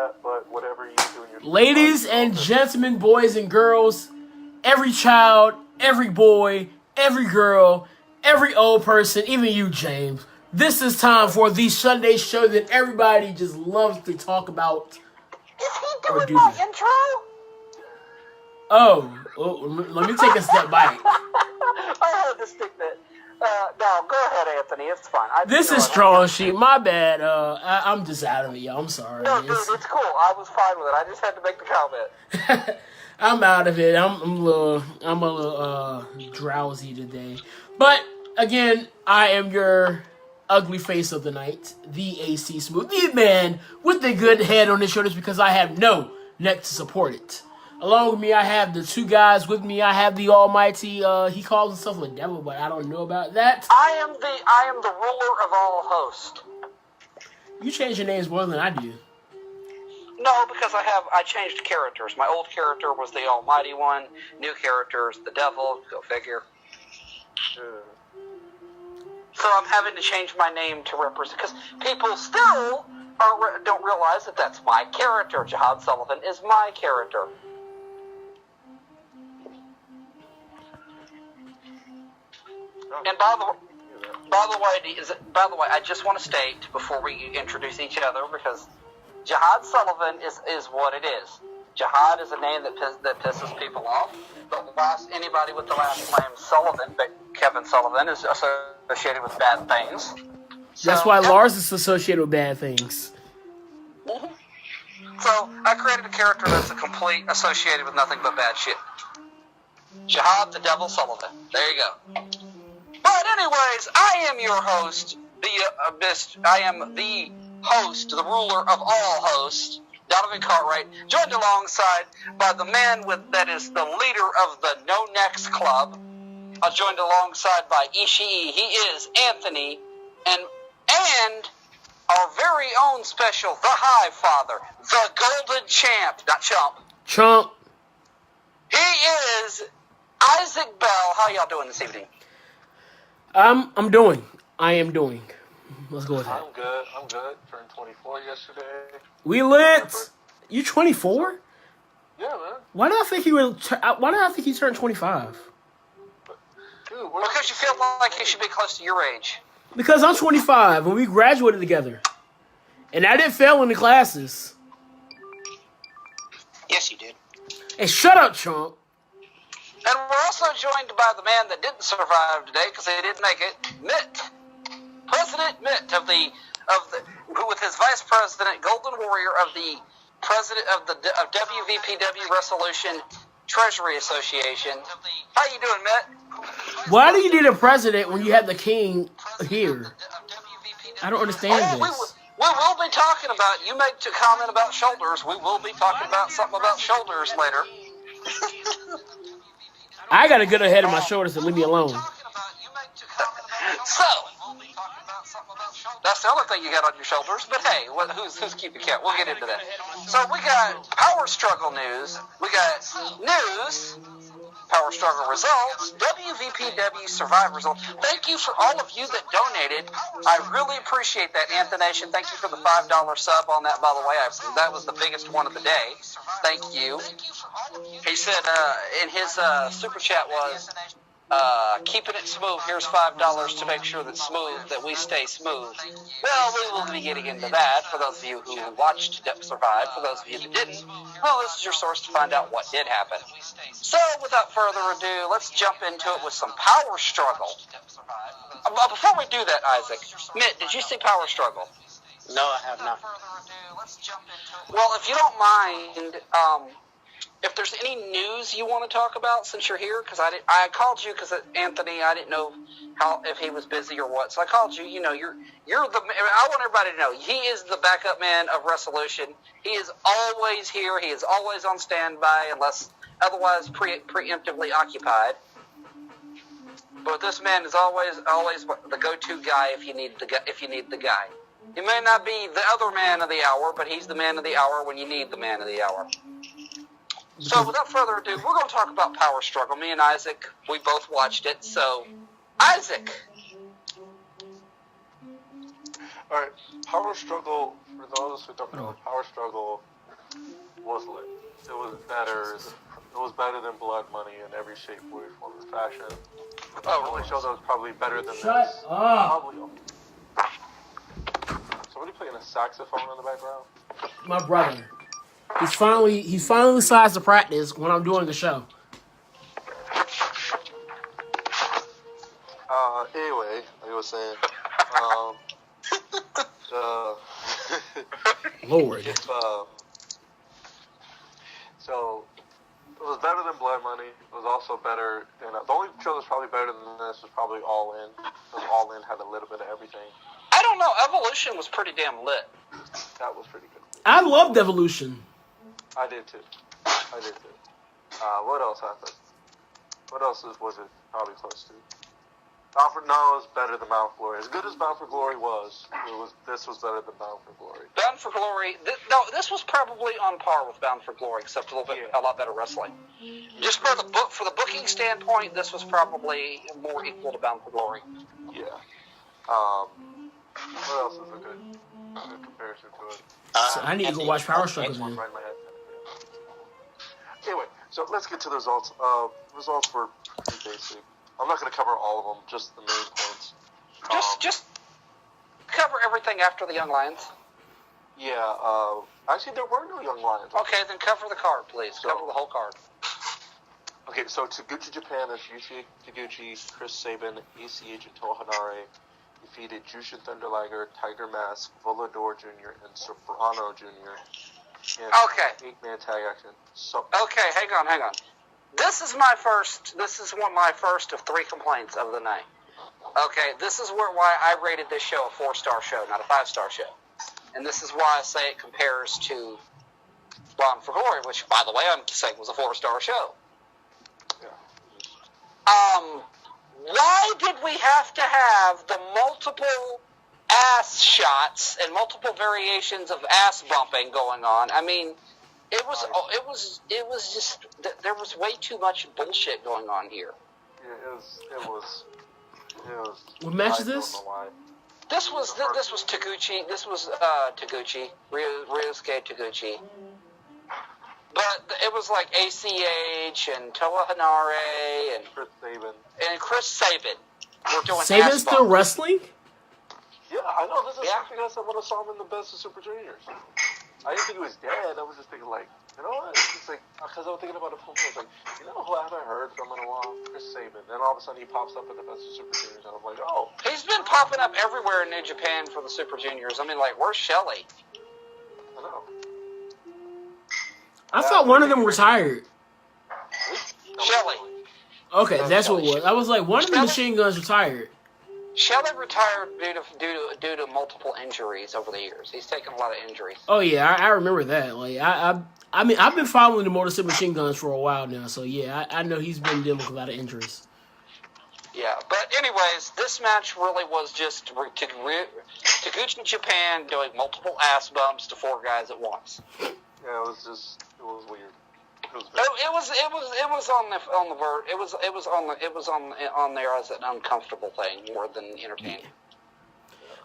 that, but whatever you do in your Ladies and gentlemen, boys and girls, every child, every boy, every girl, every old person, even you, James. This is time for the Sunday show that everybody just loves to talk about. Is he doing my intro? Oh, let me take a step back. I had to stick that. No, go ahead, Anthony. It's fine. This is Troll Sheet. My bad. I'm just out of it, y'all. I'm sorry. No, dude, it's cool. I was fine with it. I just had to make the comment. I'm out of it. I'm a little drowsy today. But again, I am your ugly face of the night, the AC Smooth, the man with the good head on his shoulders because I have no neck to support it. Along with me, I have the two guys with me. I have the almighty, he calls himself a devil, but I don't know about that. I am the ruler of all hosts. You change your names more than I do. No, because I changed characters. My old character was the almighty one. New character is the devil. Go figure. So I'm having to change my name to represent, because people still don't realize that that's my character. Jihad Sullivan is my character. And by the way, I just want to state before we introduce each other, because Jihad Sullivan is what it is. Jihad is a name that pisses people off. But anybody with the last name Sullivan, but Kevin Sullivan, is associated with bad things. That's why Lars is associated with bad things. Mm-hmm. So I created a character that's a complete associated with nothing but bad shit. Jihad the Devil Sullivan. There you go. But anyways, I am your host, I am the host, the ruler of all hosts, Donovan Cartwright, joined alongside by the man that is the leader of the No Necks Club, joined alongside by Ishii. He is Anthony, and our very own special, the High Father, the Golden Champ, not Chump. Chump. He is Isaac Bell. How y'all doing this evening? I am doing. Let's go with that. I'm good. Turned 24 yesterday. We lit. You 24? Yeah, man. Why did I think he turned 25? Dude, because you feel like you should be close to your age. Because I'm 25 and we graduated together. And I didn't fail in the classes. Yes, you did. And shut up, Chump. And we're also joined by the man that didn't survive today because he didn't make it, Mitt. President Mitt who with his vice president, Golden Warrior of the president of WVPW Resolution Treasury Association. How you doing, Mitt? Why do you need a president when you have the king here? I don't understand this. We will be talking about, you make a comment about shoulders, we will be talking about something about shoulders later. I got a good head on my shoulders, so leave me alone. So, that's the other thing you got on your shoulders, but hey, who's keeping count? We'll get into that. So we got power struggle news, we got news, power struggle results, WVPW survivor results. Thank you for all of you that donated. I really appreciate that, Anthonation. Thank you for the $5 sub on that, by the way. That was the biggest one of the day. Thank you. He said in his super chat was, keeping it smooth, here's $5 to make sure that we stay smooth. Well, we will be getting into that for those of you who watched Survive. For those of you that didn't, well, this is your source to find out what did happen. So, without further ado, let's jump into it with some Power Struggle. Before we do that, Isaac, Mitt, did you see Power Struggle? No, I have not. Well, if you don't mind, if there's any news you want to talk about since you're here, because I called you because Anthony, I didn't know if he was busy or what, so I called you. You know, you're the. I want everybody to know he is the backup man of Resolution. He is always here. He is always on standby unless otherwise preemptively occupied. But this man is always the go-to guy if you need the guy. He may not be the other man of the hour, but he's the man of the hour when you need the man of the hour. So, without further ado, we're going to talk about Power Struggle. Me and Isaac, we both watched it. So, Isaac. All right, Power Struggle, for those who don't know, Power Struggle was lit. It was better. It was better than Blood Money in every shape, way, form, and fashion. The only show that was probably better than Shut this. up. Probably. Somebody playing a saxophone in the background. My brother. He's finally decides to practice when I'm doing the show. Anyway, like I was saying, Lord. So it was better than Blood Money. It was also better than the only show that's probably better than this was probably All In. Because All In had a little bit of everything. I don't know. Evolution was pretty damn lit. That was pretty good. I loved Evolution. I did too. What else happened? What else was it probably close to? Bound for No, it was better than Bound for Glory. As good as Bound for Glory was, this was better than Bound for Glory. Bound for Glory. This was probably on par with Bound for Glory, except a lot better wrestling. Just for the booking standpoint, this was probably more equal to Bound for Glory. Yeah. What else is a good comparison to it? So I need to go watch Power Struggle then. Right in my head. Anyway, so let's get to the results. Results were pretty basic. I'm not going to cover all of them, just the main points. Just cover everything after the Young Lions. Yeah, actually there were no Young Lions. Okay, then cover the card, please. Cover the whole card. Okay, so Taguchi Japan as Yushi Taguchi, Chris Sabin, ACH, and Tohanare defeated Jushin Thunder Liger, Tiger Mask, Volador Jr., and Soprano Jr. in Okay. 8-man tag action. So, Okay, hang on. This is my first of 3 complaints of the night. Okay, this is why I rated this show a 4-star show, not a 5-star show. And this is why I say it compares to Bound for Glory, which, by the way, I'm saying was a 4-star show. yeah. Why did we have to have the multiple ass shots and multiple variations of ass bumping going on? I mean, it was just there was way too much bullshit going on here. Yeah, it was. What match is I this? don't know why. This was Taguchi. This was Taguchi, Ryosuke Taguchi. But it was like ACH and Toa Hanare and Chris Sabin. We're doing Sabin's ass still bump. wrestling? Yeah, I know. This is Yeah. something else I would have saw him in the Best of Super Juniors. I didn't think he was dead. I was just thinking, like, you know what? It's like, because I was thinking about it, I was like, you know who I haven't heard from in a while? Chris Sabin. Then all of a sudden he pops up in the Best of Super Juniors, and I'm like, oh. He's been popping up everywhere in New Japan for the Super Juniors. I mean, like, where's Shelley? I know. I thought one of them retired. Shelley. Okay, that's what it was. I was like, one of the Machine Guns retired. Shelley retired due to multiple injuries over the years. He's taken a lot of injuries. Oh yeah, I remember that. Like I mean, I've been following the Motor City Machine Guns for a while now, so yeah, I know he's been dealing with a lot of injuries. Yeah, but anyways, this match really was just Taguchi Japan doing multiple ass bumps to 4 guys at once. Yeah, it was weird. It was on there as an uncomfortable thing more than entertaining.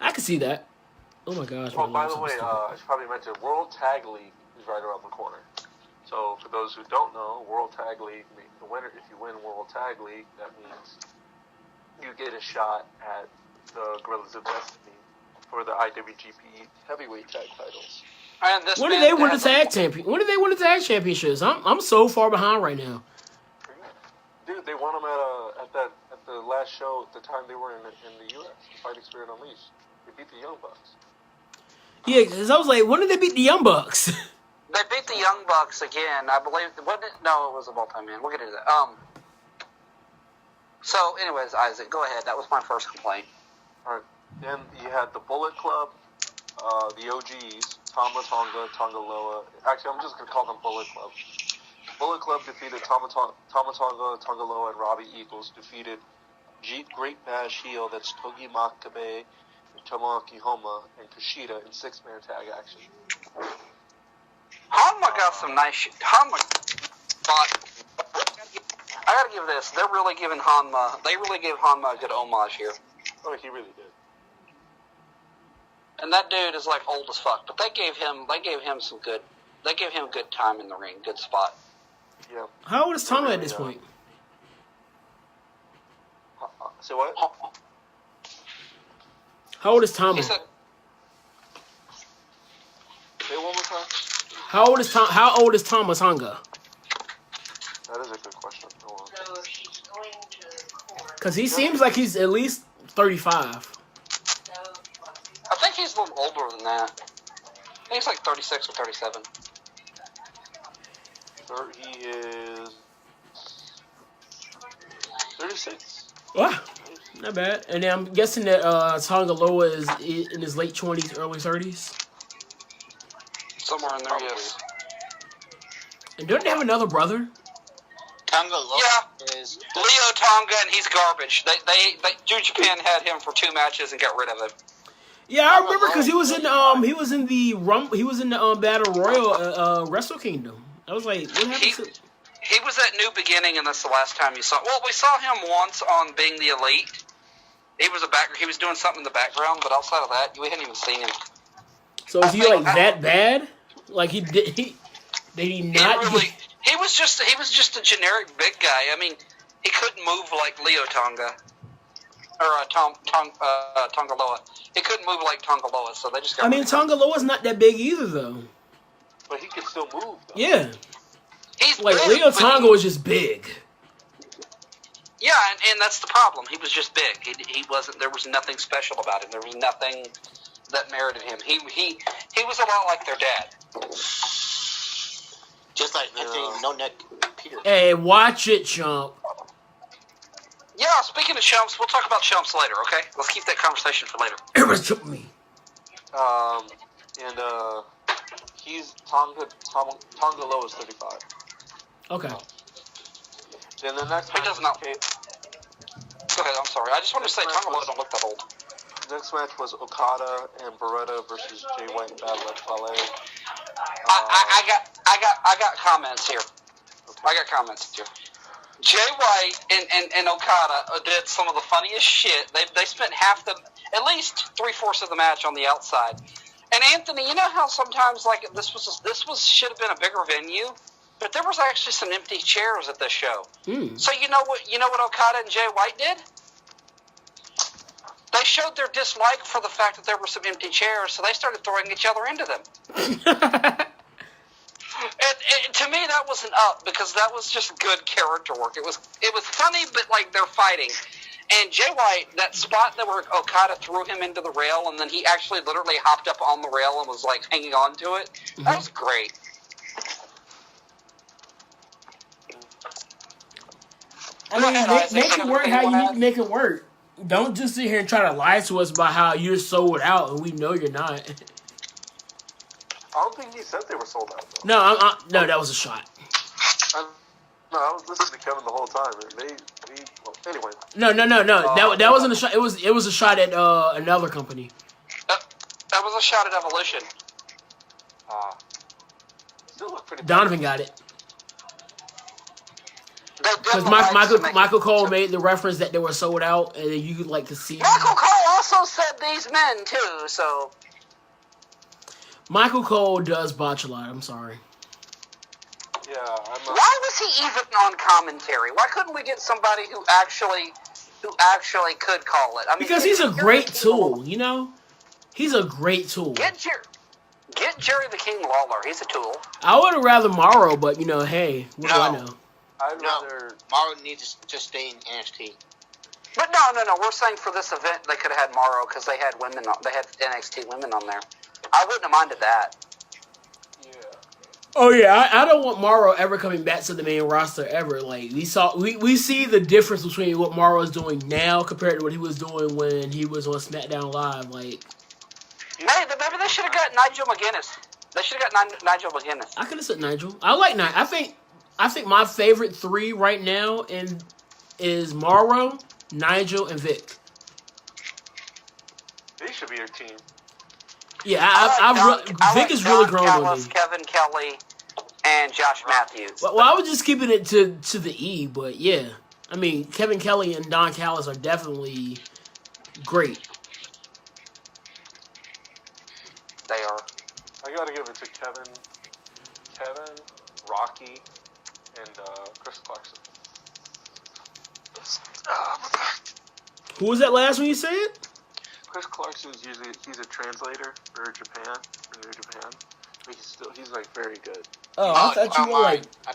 I can see that. Oh my gosh. Well, by the way, I should probably mention World Tag League is right around the corner. So for those who don't know, World Tag League, the winner, if you win World Tag League, that means you get a shot at the Guerrillas of Destiny for the IWGP Heavyweight Tag Titles. And this When did they win the tag champion? When did they win the tag championships? I'm so far behind right now. Dude, they won them at the last show at the time they were in the U.S. Fighting Spirit Unleashed. They beat the Young Bucks. Yeah, because I was like, when did they beat the Young Bucks? They beat the Young Bucks again, I believe. Wasn't it? No, it was a multi-man. We'll get into that. So, anyways, Isaac, go ahead. That was my first complaint. All right. Then you had the Bullet Club, the OGs, Tama Tonga, Tonga Loa. Actually, I'm just going to call them Bullet Club. Bullet Club defeated Tama Tonga, Tonga Loa, and Robbie Eagles defeated Great Bash Heel, that's Togi Makabe, Tomoaki Homa, and Kushida in 6-man tag action. Hanma got some nice shit. Hanma fought. I gotta give this. They're really giving Hanma. They really gave Hanma a good homage here. Oh, he really did. And that dude is like old as fuck. But they gave him some good. They give him good time in the ring, good spot. Yeah. How old is Tama at this point? Say what? How old is Tama? He said, Say it one more time. How old is Tama Tonga? That is a good question. Hold on. Because he seems like he's at least 35. I think he's a little older than that. I think he's like 36 or 37. He is 36. Wow, not bad. And then I'm guessing that Tonga Loa is in his late 20s, early 30s. Somewhere in there, yes. And don't they have another brother? Tonga Loa is Leo Tonga, and he's garbage. They New Japan had him for 2 matches and got rid of him. Yeah, I remember because he was in the Battle Royal Wrestle Kingdom. I was like, what happened to? He was at New Beginning, and that's the last time you saw. Well, we saw him once on Being the Elite. He was He was doing something in the background, but outside of that, we hadn't even seen him. So is he like that bad? Like did he not? He was just a generic big guy. I mean, he couldn't move like Leo Tonga or Tonga Loa. He couldn't move like Tonga Loa, so they just got. I mean, Tonga Loa's not that big either, though. But he can still move, though. Yeah. He's like big, Leo Tonga was just big. Yeah, and that's the problem. He was just big. He wasn't. There was nothing special about him. There was nothing that merited him. He was a lot like their dad. just like Anthony No Neck Peter. Hey, watch it, chump. Yeah, speaking of chumps, we'll talk about chumps later, okay? Let's keep that conversation for later. Everybody chump me. He's Tonga Loa is 35. Okay. Then the next He match. does not. Go ahead, I'm sorry. I just wanted to say Tonga Loa don't look that old. Next match was Okada and Beretta versus Jay White and Bad Luck Fale. I got comments here. Okay. I got comments here. Jay White and Okada did some of the funniest shit. They spent at least 3/4 of the match on the outside. And Anthony, you know how sometimes like this should have been a bigger venue, but there was actually some empty chairs at this show. So you know what Okada and Jay White did? They showed their dislike for the fact that there were some empty chairs, so they started throwing each other into them. And to me, that was an up because that was just good character work. It was funny, but like they're fighting. And Jay White, that spot that where Okada threw him into the rail, and then he actually literally hopped up on the rail and was like hanging on to it. That was great. I mean, make it work how you need to make it work. Don't just sit here and try to lie to us about how you're sold out and we know you're not. I don't think he said they were sold out, though. No, that was a shot. I was listening to Kevin the whole time. Anyway. No. That wasn't a shot. It was a shot at another company. That was a shot at Evolution. Still look pretty. Donovan got it. Because Because Michael Cole made the reference that they were sold out, and you could like to see. Michael Cole also said these men too, so. Michael Cole does botch a lot. I'm sorry. Yeah, I'm not. Why was he even on commentary? Why couldn't we get somebody who actually could call it? I mean, Because he's a great tool, you know? He's a great tool. Get Jerry the King Lawler. He's a tool. I would have rather Morrow, but, you know, hey, what do I know? I'd No, rather. Morrow needs to stay in NXT. But no. We're saying for this event they could have had Morrow because they had women. They had NXT women on there. I wouldn't have minded that. Yeah. Oh, yeah, I don't want Morrow ever coming back to the main roster ever. Like, we see the difference between what Morrow is doing now compared to what he was doing when he was on SmackDown Live. Like, Maybe they should have got Nigel McGuinness. They should have got Nigel McGuinness. I could have said Nigel. I like Nigel. I think my favorite three right now is Morrow, Nigel, and Vic. They should be your team. Yeah, Vic has really grown on me. Kevin Kelly, and Josh Matthews. Well, I was just keeping it to the E, but yeah. I mean, Kevin Kelly and Don Callis are definitely great. They are. I gotta give it to Kevin. Kevin, Rocky, and Chris Clarkson. Who was that last one you said? Chris Clarkson is usually he's a translator for Japan, for New Japan. But he's like very good. Oh, I thought you were like. I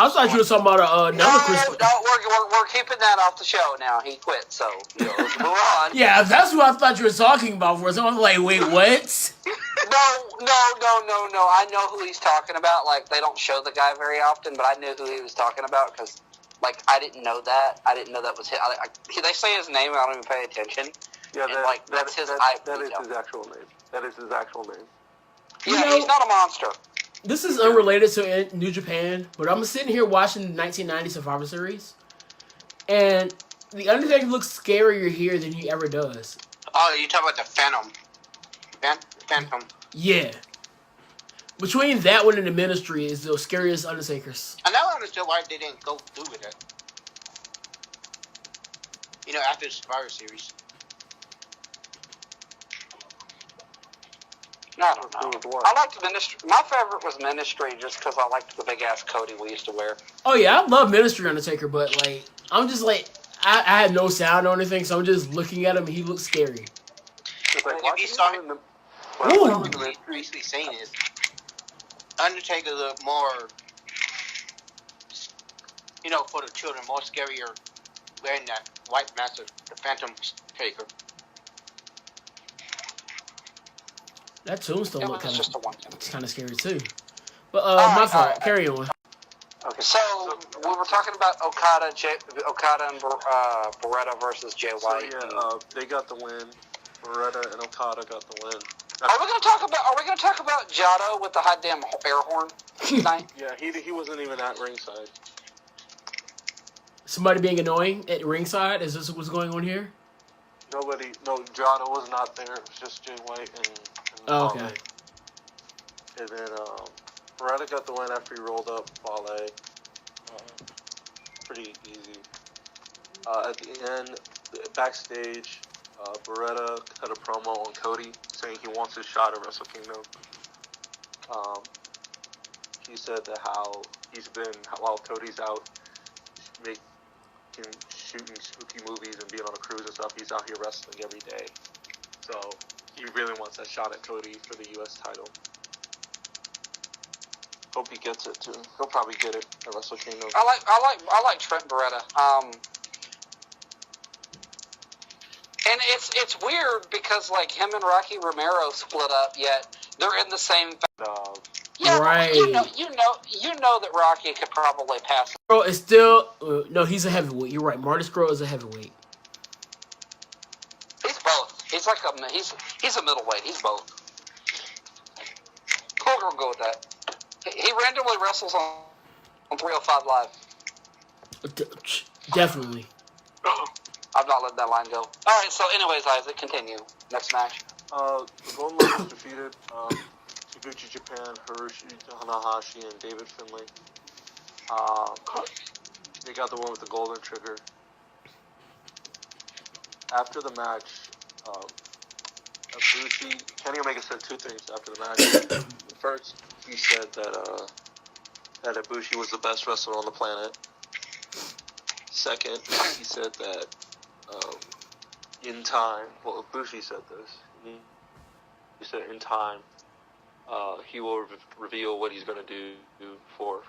thought you were talking about another Chris. We're keeping that off the show now. He quit, so let's move on. Yeah, that's what I thought you were talking about for. So I'm like, wait, what? No. I know who he's talking about. Like, they don't show the guy very often, but I knew who he was talking about because, like, I didn't know that. I didn't know that was him. They say his name, and I don't even pay attention. Yeah, that's his actual name. That is his actual name. Yeah, he's not a monster. This is unrelated to New Japan, but I'm sitting here watching the 1990 Survivor Series, and The Undertaker looks scarier here than he ever does. Oh, you talking about the Phantom. Phantom. Yeah. Between that one and the Ministry is the scariest Undertakers. I now understand why they didn't go through with it. You know, after the Survivor Series. I don't know. I liked Ministry. My favorite was Ministry just because I liked the big ass Cody we used to wear. Oh yeah, I love Ministry Undertaker, but like I'm just like I had no sound or anything, so I'm just looking at him and he looks scary. Like, If you saw him, what he's basically saying is Undertaker looked more, you know, for the children, more scarier wearing that white mask of the Phantom Taker. That tombstone looked kind of scary too. But my fault. Carry on. Okay, so we were talking about Okada and Beretta versus Jay White. So yeah, they got the win. Beretta and Okada got the win. Are we going to talk about Jado with the hot damn air horn tonight? Yeah, he wasn't even at ringside. Somebody being annoying at ringside? Is this what's going on here? No, Jado was not there. It was just Jay White and Oh, okay. Fale. And then Beretta got the win after he rolled up Fale. Pretty easy. At the end, backstage, Beretta cut a promo on Cody saying he wants his shot at Wrestle Kingdom. He said that while Cody's out, shooting spooky movies and being on a cruise and stuff, he's out here wrestling every day. So he really wants that shot at Cody for the U.S. title. Hope he gets it too. He'll probably get it at Wrestle Kingdom. I like Trent Beretta. And it's weird because like him and Rocky Romero split up, yet they're in the same. Yeah, right. You know that Rocky could probably pass. Bro, it's still no. He's a heavyweight. You're right. Marty Scurll is a heavyweight. He's both. He's like he's a middleweight. He's both. We'll go with that. He randomly wrestles on 305 Live. Definitely. I'm not letting that line go. All right. So, anyways, Isaac, continue. Next match. The Golden Lovers defeated Taguchi Japan, Hiroshi Tanahashi, and David Finlay. They got the one with the golden trigger. After the match, Kenny Omega said two things after the match. First, he said that Ibushi was the best wrestler on the planet. Second, he said that in time, well, Ibushi said this. He said in time, he will reveal what he's going to do for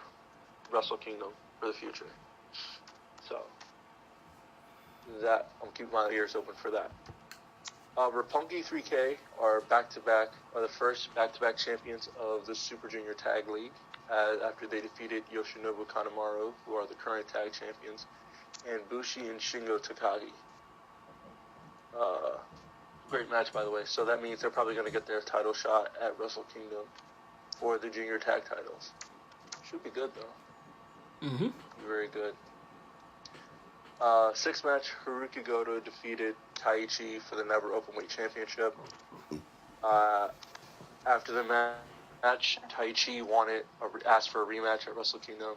Wrestle Kingdom for the future. So, that I'm keeping my ears open for that. Roppongi 3K are the first back-to-back champions of the Super Junior Tag League after they defeated Yoshinobu Kanemaru, who are the current tag champions, and Bushi and Shingo Takagi. Great match, by the way. So that means they're probably going to get their title shot at Wrestle Kingdom for the junior tag titles. Should be good, though. Mm-hmm. Very good. Sixth match, Haruki Goto defeated Taichi for the Never Openweight Championship. After the match, Taichi asked for a rematch at Wrestle Kingdom.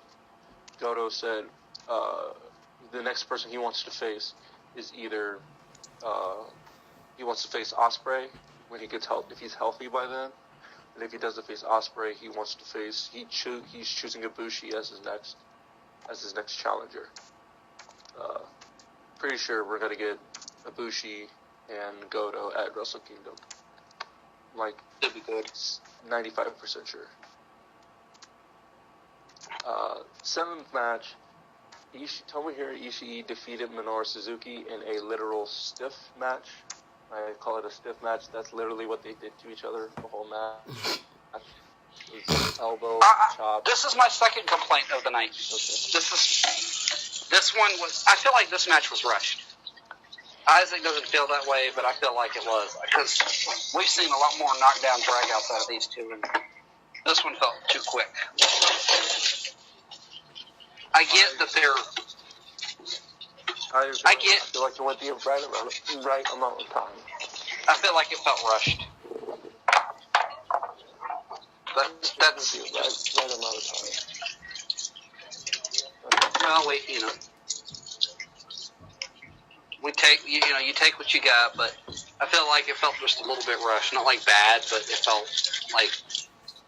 Goto said the next person he wants to face is either he wants to face Ospreay when he gets if he's healthy by then. And if he doesn't face Ospreay, he wants to face. He's choosing Ibushi as his next challenger. Pretty sure we're gonna get Ibushi and Goto at Wrestle Kingdom. Like, That'd be good. 95% sure. Seventh match. Tomohiro Ishii defeated Minoru Suzuki in a literal stiff match. I call it a stiff match. That's literally what they did to each other the whole match. Elbow, chop. This is my second complaint of the night. Okay. This one was. I feel like this match was rushed. Isaac doesn't feel that way, but I feel like it was, because we've seen a lot more knockdown dragouts out of these two, and this one felt too quick. I get that they're. I feel like it went the right amount of time. I feel like it felt rushed. That's Right amount of time. well, you take what you got, but I feel like it felt just a little bit rushed. Not like bad, but it felt like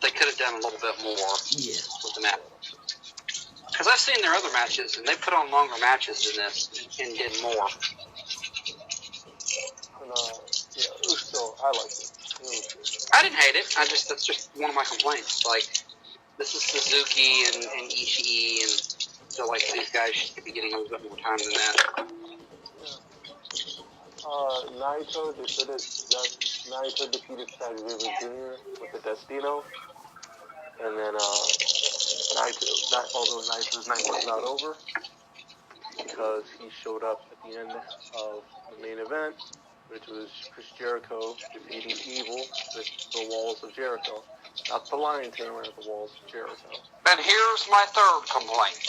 they could have done a little bit more with the match. Because I've seen their other matches, and they put on longer matches than this and did more. And, it was still, I liked it. It was good. I didn't hate it. That's just one of my complaints. Like, this is Suzuki and Ishii, and I feel like these guys should be getting a little bit more time than that. Naito defeated Zack Sabre Jr. with the Destino. And then, although Naito's night was not over, because he showed up at the end of the main event, which was Chris Jericho defeating Evil with the Walls of Jericho. Not the Lion Tamer, the Walls of Jericho. And here's my third complaint.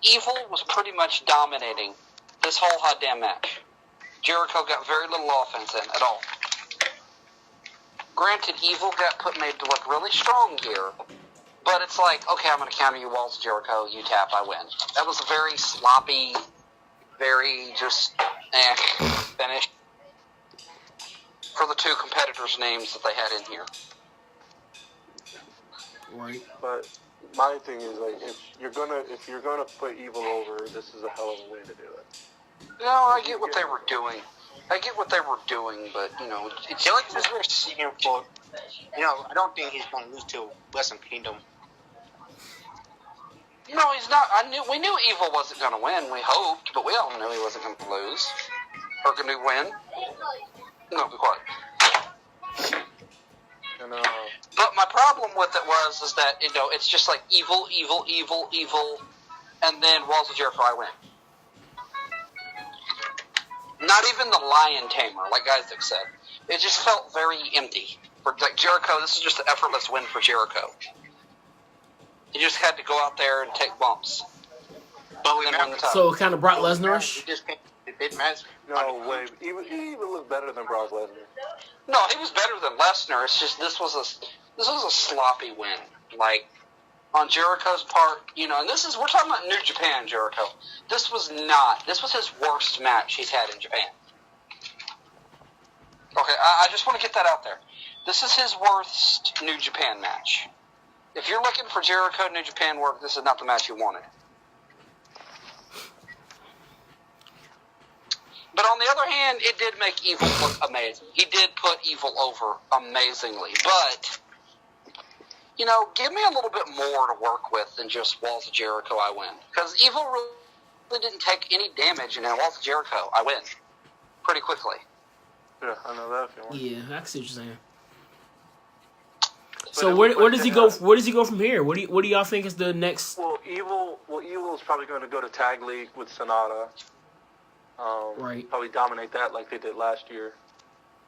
Evil was pretty much dominating this whole hot damn match. Jericho got very little offense in at all. Granted, Evil got made to look really strong here, but it's like, okay, I'm going to counter you, Walls of Jericho, you tap, I win. That was a very sloppy, very just finish for the two competitors' names that they had in here. Right. But my thing is, like, if you're gonna put Evil over, this is a hell of a way to do it. No, I get what they were doing. But, it's The only thing we're seeing him for, I don't think he's going to lose to Wrestle Kingdom. No, he's not. We knew Evil wasn't going to win. We hoped, but we all knew he wasn't going to lose. Or going to win. No, be quiet. And, But my problem with it is that, it's just like Evil, and then Walls of Jericho, I win. Not even the Lion Tamer, like Isaac said. It just felt very empty. For like Jericho, this is just an effortless win for Jericho. He just had to go out there and take bumps. But we remember, So kind of Brock Lesnar-ish? It didn't matter. no way. He even looked better than Brock Lesnar. No, he was better than Lesnar. It's just this was a sloppy win. Like on Jericho's part, and we're talking about New Japan Jericho. This was his worst match he's had in Japan. Okay, I just want to get that out there. This is his worst New Japan match. If you're looking for Jericho New Japan work, this is not the match you wanted. But on the other hand, it did make Evil look amazing. He did put Evil over amazingly. But, give me a little bit more to work with than just Walls of Jericho, I win. Because Evil really didn't take any damage in Walls of Jericho, I win. Pretty quickly. Yeah, I know that feeling. Yeah, I see what you're saying. But So where does he go? Where does he go from here? What do y'all think is the next? Well, Evil is probably going to go to Tag League with Sonata. Right. Probably dominate that like they did last year.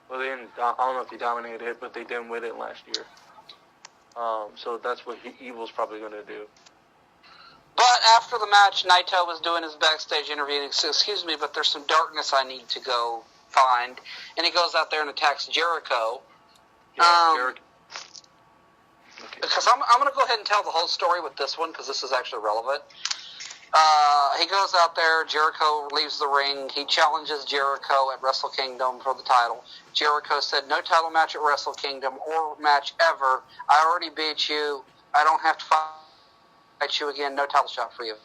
Well, they didn't. I don't know if they dominated it, but they didn't win it last year. So that's what Evil's probably going to do. But after the match, Naito was doing his backstage interview and he said, "Excuse me, but there's some darkness I need to go find." And he goes out there and attacks Jericho. Yeah, Jericho. Okay. Because I'm going to go ahead and tell the whole story with this one because this is actually relevant. He goes out there. Jericho leaves the ring. He challenges Jericho at Wrestle Kingdom for the title. Jericho said, "No title match at Wrestle Kingdom or match ever. I already beat you. I don't have to fight you again. No title shot for you."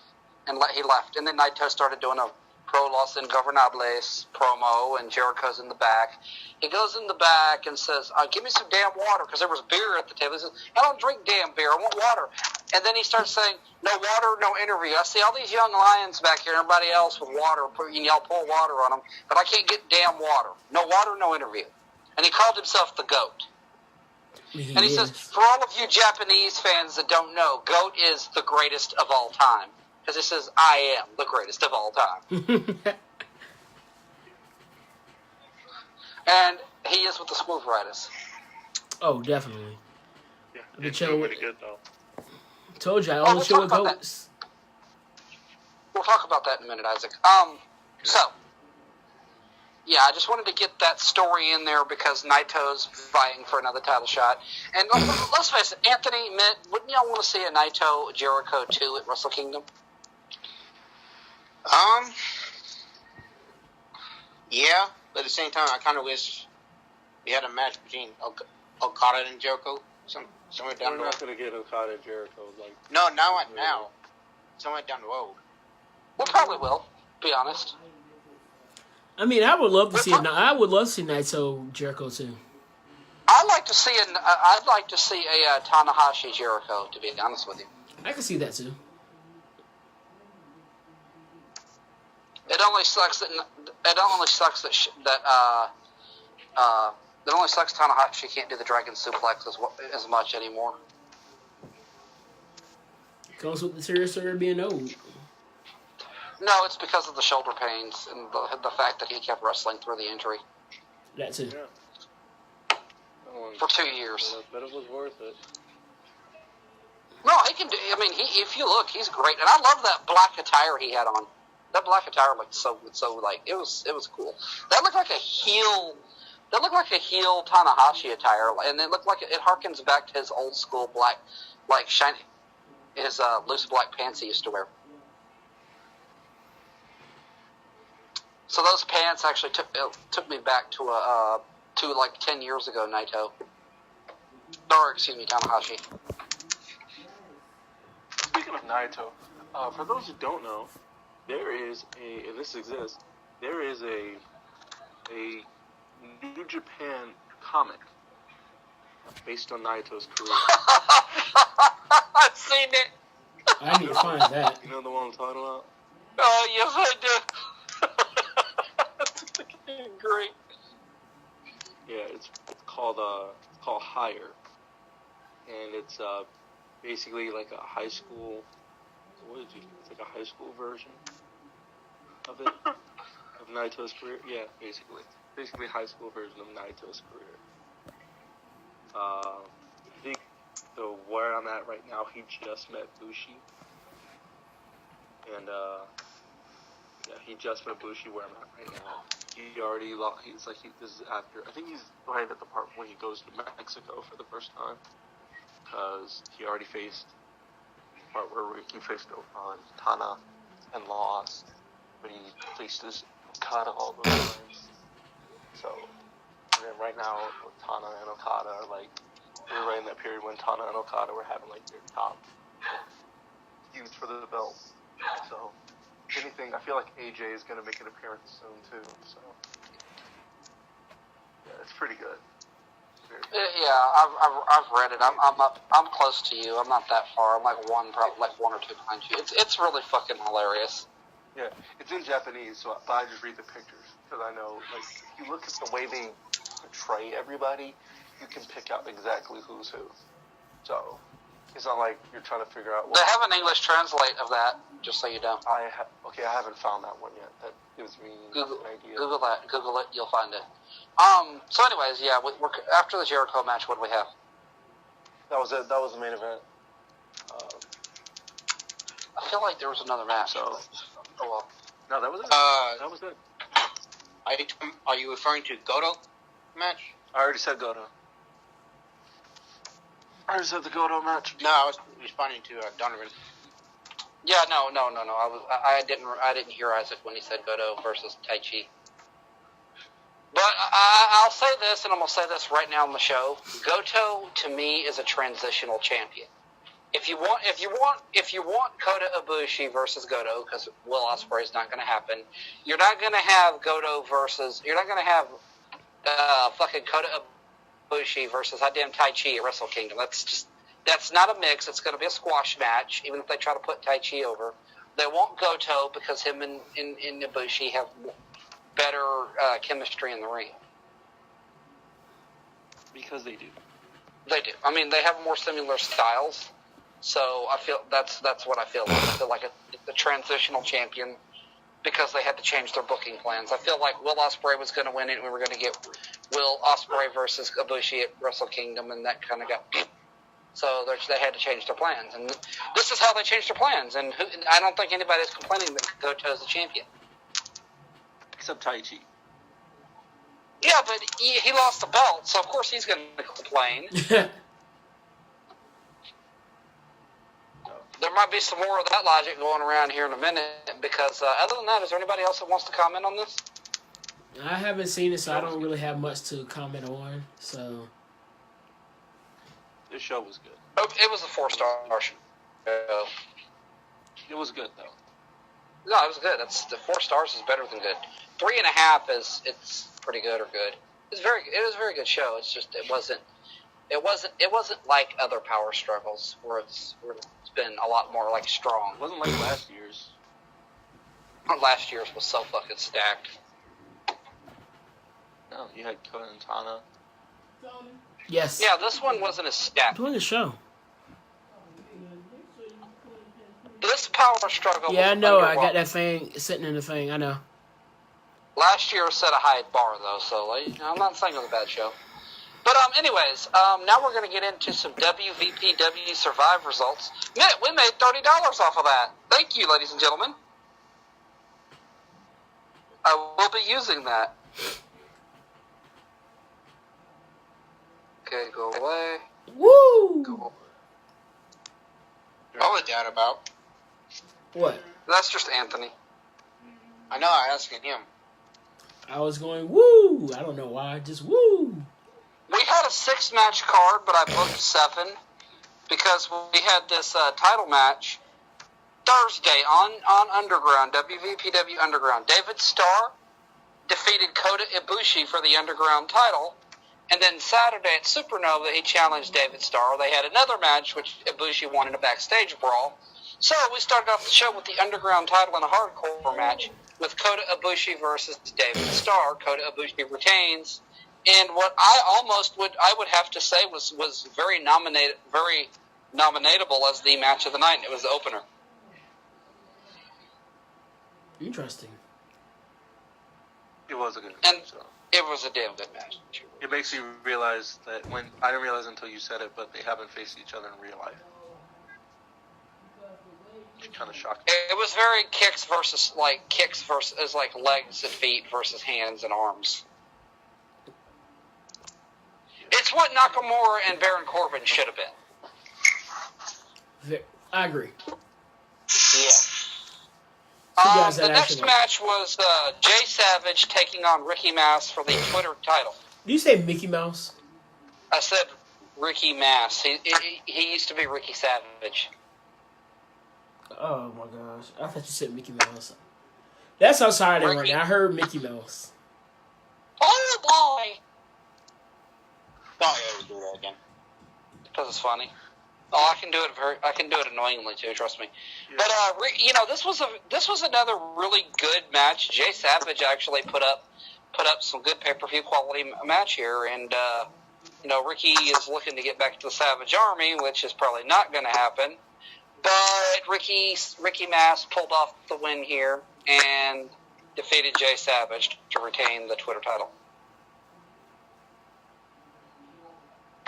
And he left. And then Naito started doing a Pro Los Ingobernables promo, and Jericho's in the back. He goes in the back and says, "Give me some damn water," because there was beer at the table. He says, "I don't drink damn beer. I want water." And then he starts saying, "No water, no interview. I see all these young lions back here, everybody else with water, and y'all pour water on them, but I can't get damn water. No water, no interview." And he called himself the GOAT. And he says, for all of you Japanese fans that don't know, GOAT is the greatest of all time. Because he says, "I am the greatest of all time." And he is with the Smooth Riders. Oh, definitely. Yeah, The it's channel pretty good though. Told you, I only show with goats. We'll talk about that in a minute, Isaac. So, yeah, I just wanted to get that story in there because Naito's vying for another title shot. And let's face it, Anthony, wouldn't y'all want to see a Naito Jericho 2 at Wrestle Kingdom? Yeah, but at the same time, I kind of wish we had a match between Okada and Jericho. Somewhere down We're the not road. gonna get Okada and Jericho like. No, not now. Somewhere down the road. We probably will, be honest. I mean, I would love to see Naito Jericho too. I'd like to see a Tanahashi Jericho, to be honest with you. I can see that too. It only sucks that Tanahashi can't do the Dragon Suplex as much anymore. Comes with the territory of being old. No, it's because of the shoulder pains and the fact that he kept wrestling through the injury That too. Yeah. for 2 years. But it was worth it. No, he can do. I mean, if you look, he's great, and I love that black attire he had on. That black attire looked so like it was cool. That looked like a heel. That looked like a heel Tanahashi attire, and it looked like it harkens back to his old school black, like shiny, his loose black pants he used to wear. So those pants actually took me back to like 10 years ago, Naito. Or excuse me, Tanahashi. Speaking of Naito, for those who don't know, there is and this exists, there is a New Japan comic based on Naito's career. I've seen it. I need to find that. You know the one I'm talking about? Oh, yes, I do. That's fucking great. Yeah, it's called Higher, and it's basically like a high school. It's like a high school version of it, of Naito's career. Yeah, basically high school version of Naito's career. I think where I'm at right now, he just met Bushi, and he just met Bushi where I'm at right now. He already lost. This is after. I think he's right at the part when he goes to Mexico for the first time, because he already faced the part where he faced Tana and lost, but he faced this Okada all those times. So, and then right now, Tana and Okada are like, we're right in that period when Tana and Okada were having like their top feuds for the belt. So, if anything, I feel like AJ is going to make an appearance soon too. So, yeah, it's pretty good. Yeah, I've read it. I'm close to you. I'm not that far. I'm probably one or two behind you. It's really fucking hilarious. Yeah, it's in Japanese, but I just read the pictures because I know, like, if you look at the way they portray everybody, you can pick out exactly who's who. So, it's not like you're trying to figure out. They have an English translate of that, just so you know. I haven't found that one yet. That gives me an idea. Google that. Google it. You'll find it. So, anyways, yeah. We're after the Jericho match, what do we have? That was it. That was the main event. I feel like there was another match. So, oh well. No, that was it. That was it. Are you referring to Goto match? I already said Goto. I already said the Goto match. No, I was responding to Donovan. Yeah, no. I didn't hear Isaac when he said Goto versus Taichi. But I'll say this, and I'm gonna say this right now on the show. Goto to me is a transitional champion. If you want Kota Ibushi versus Goto, because Will Ospreay is not going to happen, you're not going to have fucking Kota Ibushi versus goddamn Taichi at Wrestle Kingdom. That's not a mix. It's going to be a squash match, even if they try to put Taichi over. They want Goto because him and Ibushi have better chemistry in the ring. Because they do. They do. I mean, they have more similar styles. So I feel that's what I feel like. I feel like a transitional champion because they had to change their booking plans. I feel like Will Ospreay was going to win it, and we were going to get Will Ospreay versus Ibushi at Wrestle Kingdom, and that kind of got. So they had to change their plans, and this is how they changed their plans. And I don't think anybody's complaining that Goto is the champion, except Taichi. Yeah, but he lost the belt, so of course he's going to complain. There might be some more of that logic going around here in a minute, because other than that, is there anybody else that wants to comment on this? I haven't seen it, so I don't really have much to comment on. So this show was good. Oh, it was a 4-star show. It was good though. No, it was good. The 4 stars is better than good. 3.5 it's pretty good or good. It was a very good show. It's just it wasn't like other Power Struggles where it's been a lot more like strong. It wasn't like last year's. Last year's was so fucking stacked. No, you had Kota and Tana. Yes. Yeah, this one wasn't as stacked. Doing a show. This Power Struggle. Yeah, I know. I got that thing sitting in the thing. I know. Last year set a high bar though, so I'm not saying it was a bad show. But anyways, now we're going to get into some WVPW Survive results. We made $30 off of that. Thank you, ladies and gentlemen. I will be using that. Okay, go away. Woo! Go. What was that about? What? That's just Anthony. I know, I asking him. I was going woo. I don't know why. Just woo. We had a 6-match card, but I booked 7 because we had this title match Thursday on Underground, WVPW Underground. David Starr defeated Kota Ibushi for the Underground title, and then Saturday at Supernova, he challenged David Starr. They had another match, which Ibushi won in a backstage brawl. So we started off the show with the Underground title in a hardcore match with Kota Ibushi versus David Starr. Kota Ibushi retains. And what I would have to say was very nominatable as the match of the night. It was the opener. Interesting. It was a good And match. So. it was a damn good match. It makes you realize that I didn't realize until you said it, but they haven't faced each other in real life. Which kind of shocked me. It was very kicks versus like legs and feet versus hands and arms. It's what Nakamura and Baron Corbin should have been. I agree. Yeah. guys The that next actually- match was Jay Savage taking on Ricky Mass for the Twitter title. Do you say Mickey Mouse? I said Ricky Mass. He used to be Ricky Savage. Oh my gosh. I thought you said Mickey Mouse. That's how sorry they Ricky. were. I heard Mickey Mouse. Oh boy! Don't ever do that again. Because it's funny. Oh, I can do it annoyingly too. Trust me. Yeah. But this was another really good match. Jay Savage actually put up some good pay-per-view quality match here, and Ricky is looking to get back to the Savage Army, which is probably not going to happen. But Ricky Mass pulled off the win here and defeated Jay Savage to retain the Twitter title.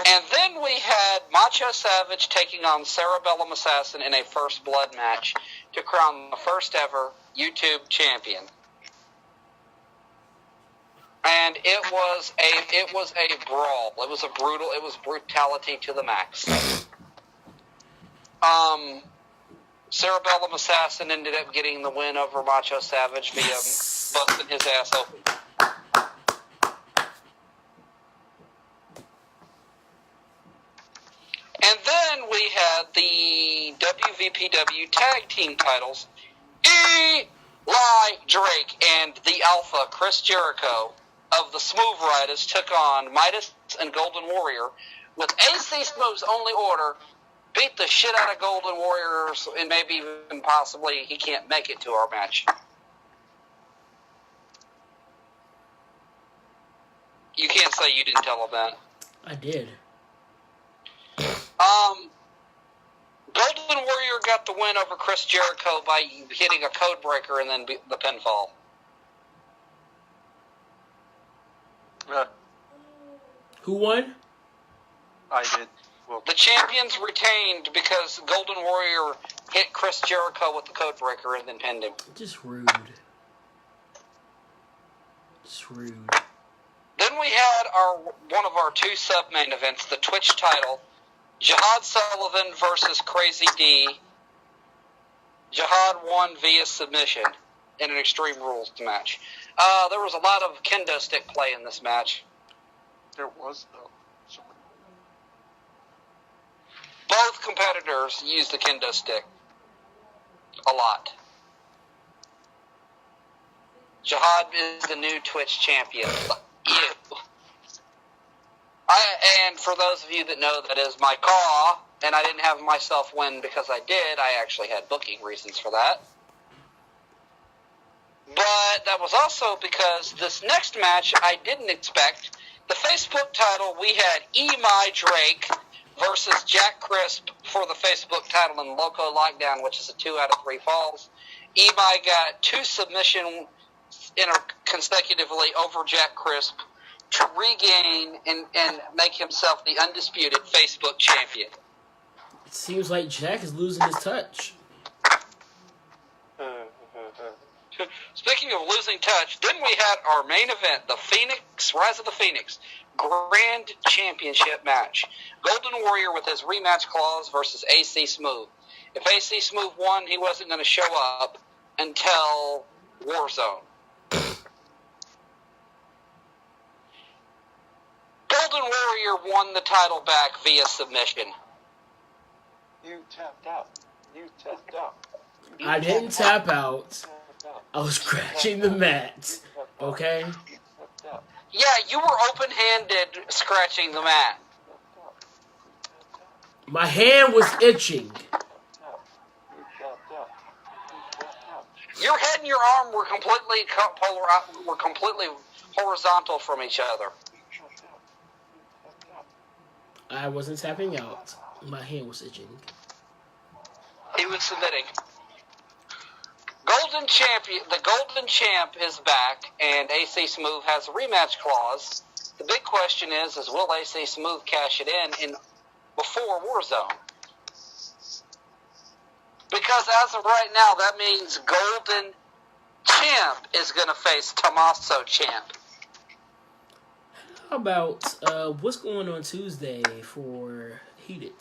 And then we had Macho Savage taking on Cerebellum Assassin in a First Blood match to crown the first ever YouTube champion. And it was a brawl. It was brutality to the max. Cerebellum Assassin ended up getting the win over Macho Savage via busting his ass open. And then we had the WVPW Tag Team titles. Eli Drake and the Alpha, Chris Jericho, of the Smooth Riders took on Midas and Golden Warrior, with AC Smooth's only order, beat the shit out of Golden Warriors, and maybe even possibly he can't make it to our match. You can't say you didn't tell him that. I did. Golden Warrior got the win over Chris Jericho by hitting a code breaker and then the pinfall. Who won? I did. Well, The champions retained because Golden Warrior hit Chris Jericho with the code breaker and then pinned him. Just rude. Just rude. Then we had one of our two sub-main events, the Twitch title, Jihad Sullivan versus Crazy D. Jihad won via submission in an Extreme Rules match. There was a lot of kendo stick play in this match. there was though. Both competitors used the kendo stick a lot. Jihad is the new Twitch champion. And for those of you that know, that is my call, and I didn't have myself win because I did. I actually had booking reasons for that. But that was also because this next match I didn't expect. The Facebook title, we had Emi Drake versus Jack Crisp for the Facebook title in Loco Lockdown, which is a 2 out of 3 falls. Emi got 2 submissions consecutively over Jack Crisp to regain and make himself the undisputed Facebook champion. It seems like Jack is losing his touch. Speaking of losing touch, then we had our main event, the Phoenix, Rise of the Phoenix Grand Championship match. Golden Warrior with his rematch clause versus AC Smooth. If AC Smooth won, he wasn't going to show up until Warzone. Golden Warrior won the title back via submission. You tapped out. You tapped out. I didn't tap out. I was scratching the mat. Okay? Yeah, you were open-handed scratching the mat. My hand was itching. Your head and your arm were completely horizontal from each other. I wasn't tapping out. My hand was itching. He was submitting. The Golden Champ is back, and AC Smooth has a rematch clause. The big question is will AC Smooth cash it in before Warzone? Because as of right now, that means Golden Champ is going to face Tommaso Champ. How about what's going on Tuesday for Heated?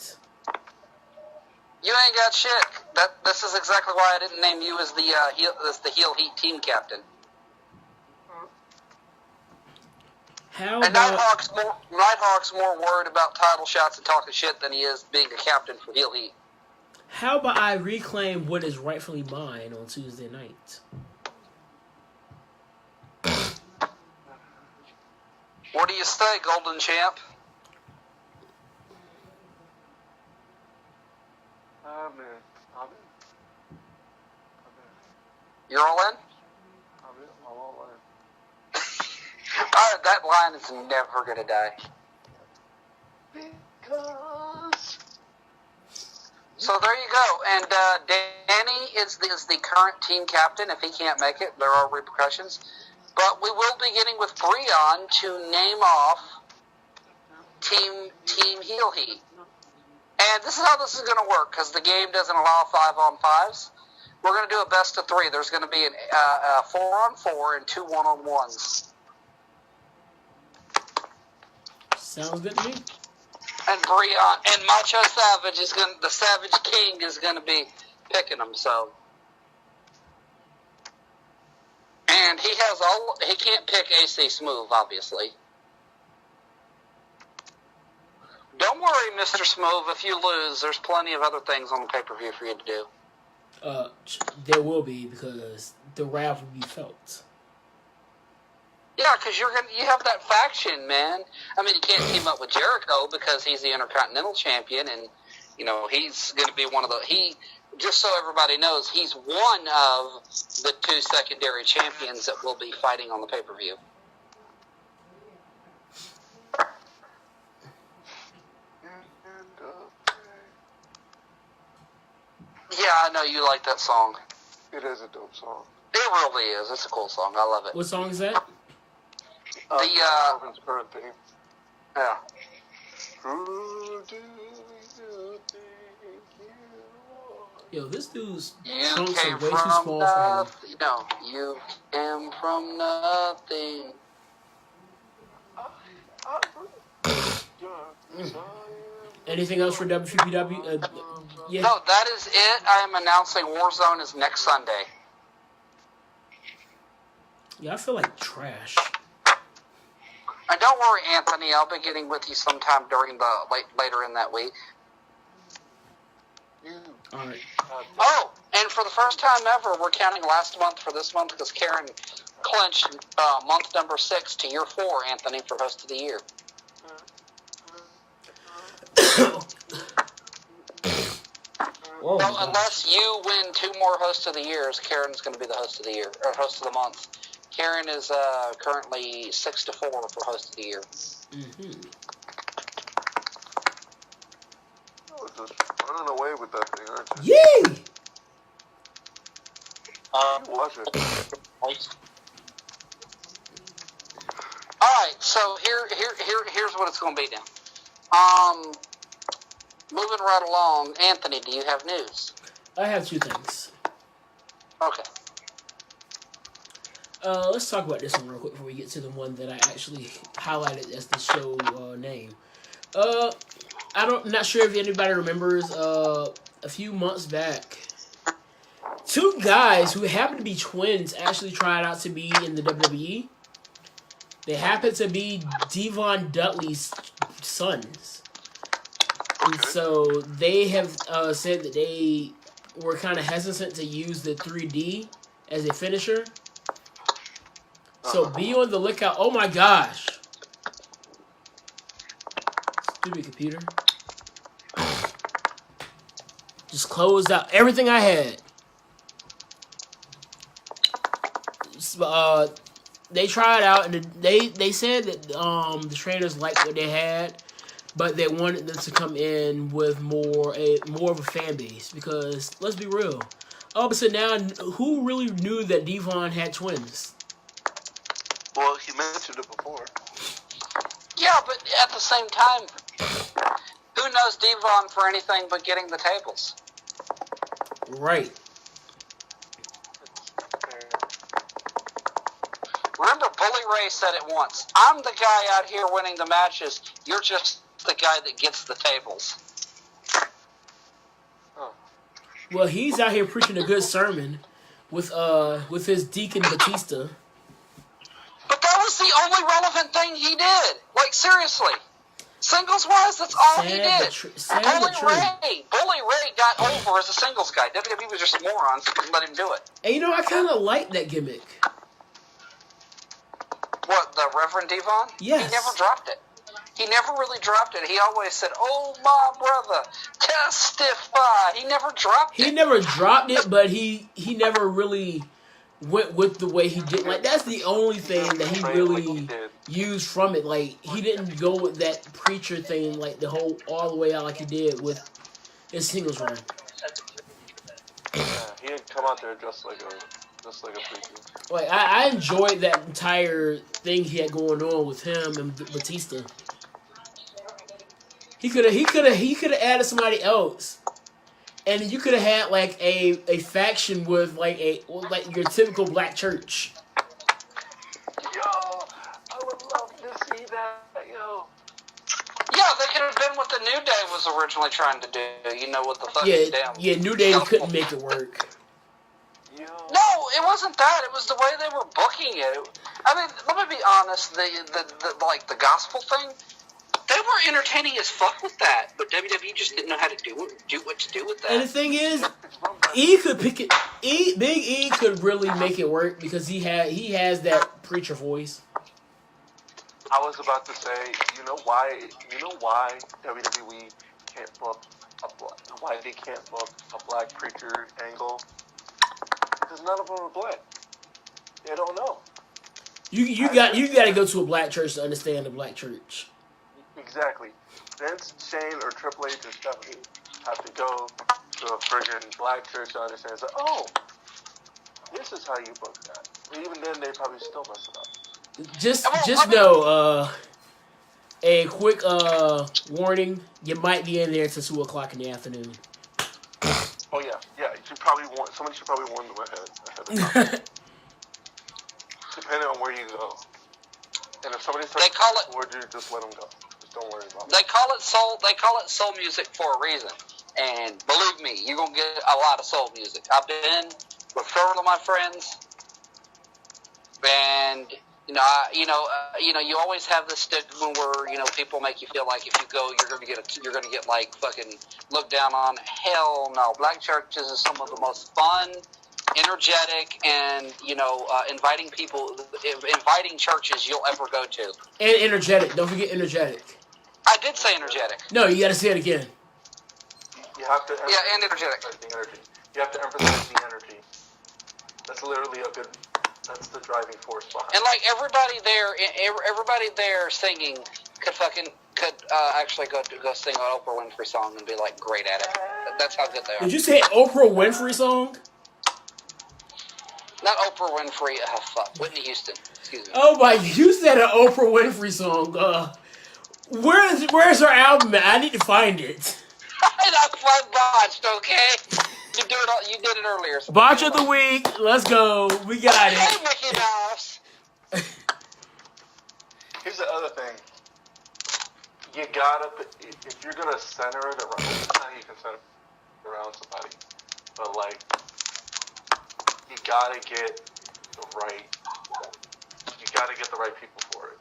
You ain't got shit. This is exactly why I didn't name you as the heel heat team captain. How And about Nighthawk's more worried about title shots and talking shit than he is being a captain for heel heat. how about I reclaim what is rightfully mine on Tuesday night? What do you say, Golden Champ? I'm in. You're all in? I'm all in. That line is never gonna die. Because. So there you go. And Danny is the current team captain. If he can't make it, there are repercussions. But we will be getting with Breon to name off Team Heel Heat. And this is how this is going to work, because the game doesn't allow 5-on-5s. We're going to do a best of 3. There's going to be a 4-on-4 and 2 1-on-1s. Sounds good to me. And Breon and Macho Savage the Savage King is going to be picking them. So, and he can't pick AC Smooth, obviously. Don't worry, Mr. Smooth. If you lose, there's plenty of other things on the pay-per-view for you to do. There will be, because the wrath will be felt. Yeah, because you have that faction, man. I mean, you can't team up with Jericho because he's the Intercontinental Champion, and he's going to be one of the just so everybody knows, he's one of the 2 secondary champions that will be fighting on the pay-per-view. Yeah, I know you like that song. It is a dope song. It really is. It's a cool song. I love it. What song is that? Marvin's current theme. Yeah. Who do you think you are? Yo, this dude's You trunks came are way too from small for him. nothing. No, you came from nothing. Anything else for WPW? Yeah. No, that is it. I am announcing Warzone is next Sunday. Yeah, I feel like trash. And don't worry, Anthony. I'll be getting with you sometime during the later in that week. All right. Oh, and for the first time ever, we're counting last month for this month because Karen clinched month number 6 to year 4, Anthony, for host of the year. Whoa, Well, unless you win 2 more hosts of the years, Karen's going to be the host of the year, or host of the month. Karen is currently 6-4 for host of the year. Mm-hmm. Just running away with that thing, aren't you? Yay! You watch it. All right, so here's what it's going to be now. Moving right along, Anthony, do you have news? I have 2 things. Okay. Let's talk about this one real quick before we get to the one that I actually highlighted as the show name. I'm not sure if anybody remembers. A few months back, 2 guys who happen to be twins actually tried out to be in the WWE. They happen to be Devon Dudley's sons. And so they have said that they were kind of hesitant to use the 3D as a finisher. So be on the lookout. Oh my gosh. Stupid computer. Just closed out everything I had. They tried out and they said that the trainers liked what they had, but they wanted them to come in with more of a fan base, because let's be real. Oh, so now who really knew that Devon had twins? Well, he mentioned it before. Yeah, but at the same time, who knows Devon for anything but getting the tables? Right. Remember, Bully Ray said it once. I'm the guy out here winning the matches. You're just the guy that gets the tables. Well, he's out here preaching a good sermon with his Deacon Batista. But that was the only relevant thing he did. Like, seriously. Singles-wise, that's all he did. Bully Ray got over as a singles guy. WWE was just morons who couldn't let him do it. And I kind of like that gimmick. What, the Reverend Devon? Yes. He never dropped it. He never really dropped it. He always said, "Oh, my brother, testify." He never dropped it. He never dropped it, but he never really went with the way he did. Like, that's the only thing that he really used from it. Like, he didn't go with that preacher thing, like all the way out like he did with his singles run. Yeah, he didn't come out there just like a preacher. Like, I enjoyed that entire thing he had going on with him and Batista. He could have added somebody else, and you could have had like a faction with like your typical black church. Yo, I would love to see that. Yo. Yeah, they could have been what the New Day was originally trying to do. You know, with the fucking damn. Yeah, New Day couldn't make it work. No, it wasn't that. It was the way they were booking it. I mean, let me be honest. The gospel thing, they were entertaining as fuck with that. But WWE just didn't know how to do what to do with that. And the thing is, E could pick it. Big E could really make it work because he has that preacher voice. I was about to say, you know why WWE can't book why they can't book a black preacher angle? Because none of them are black. They don't know. You got to go to a black church to understand the black church. Exactly. Vince, Shane, or Triple H or Stephanie have to go to a friggin' black church to understand. It's like, oh, this is how you book that. And even then, they probably still mess it up. Just know, a quick warning: you might be in there till 2:00 in the afternoon. Oh yeah. Somebody should probably warn them ahead of time. Depending on where you go. And if somebody starts to toward you, just let them go. Just don't worry about it. They call it soul music for a reason. And believe me, you're gonna get a lot of soul music. I've been with several of my friends, and you always have this stigma where people make you feel like if you go, you're gonna get like fucking looked down on. Hell no. Black churches is some of the most fun, energetic, and inviting churches you'll ever go to. And energetic. Don't forget energetic. I did say energetic. No, you got to say it again. You have to. And energetic. The energy. You have to emphasize the energy. That's literally That's the driving force behind. And like everybody there singing could actually go sing an Oprah Winfrey song and be like great at it. That's how good they are. Did you say Oprah Winfrey song? Not Oprah Winfrey. Whitney Houston. Excuse me. Oh my! You said an Oprah Winfrey song. Where's her album at? I need to find it. That's my botched. Okay. You did it earlier. So Botch of the week. Let's go. We got it. Hey, Mickey Mouse. Here's the other thing. You gotta, if you're gonna center it around, how you can center it around somebody, but like, you gotta get the right people for it.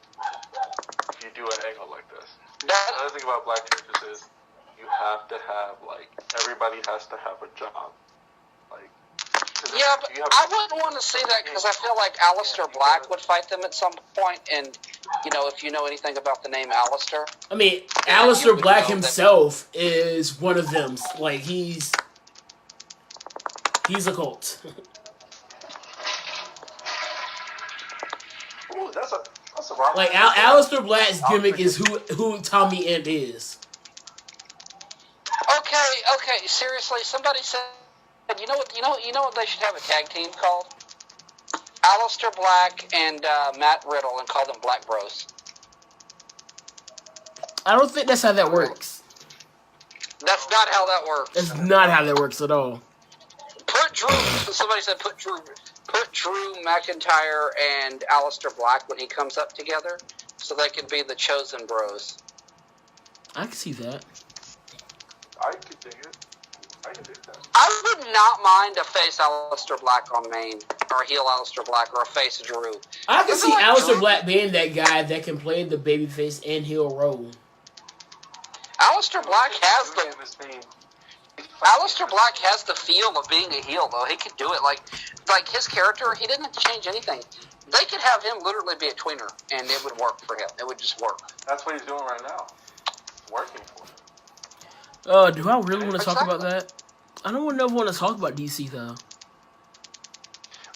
If you do an angle like this. Another thing about black churches is you have to have, like, everybody has to have a job. Like, yeah, but I wouldn't want to see that because I feel like Aleister Black would fight them at some point, and, if you know anything about the name Aleister. I mean, Aleister Black himself is one of them. Like, he's a cult. Ooh, that's a rock. Like, Aleister Black's gimmick is who Tommy End is. Okay, seriously, somebody said, you know what they should have a tag team called? Aleister Black and Matt Riddle, and call them Black Bros. I don't think that's how that works. That's not how that works. That's not how that works at all. Somebody said put Drew McIntyre and Aleister Black when he comes up together, so they can be the Chosen Bros. I can see that. I could dig it. I can dig that. I would not mind a face Aleister Black on main, or a heel Aleister Black, or a face Drew. I can see Aleister Black being that guy that can play the babyface and heel role. Aleister Black has the feel of being a heel, though. He could do it like his character. He didn't have to change anything. They could have him literally be a tweener, and it would work for him. It would just work. That's what he's doing right now. It's working for him. Do I really want to talk about that? I don't want to talk about DC though.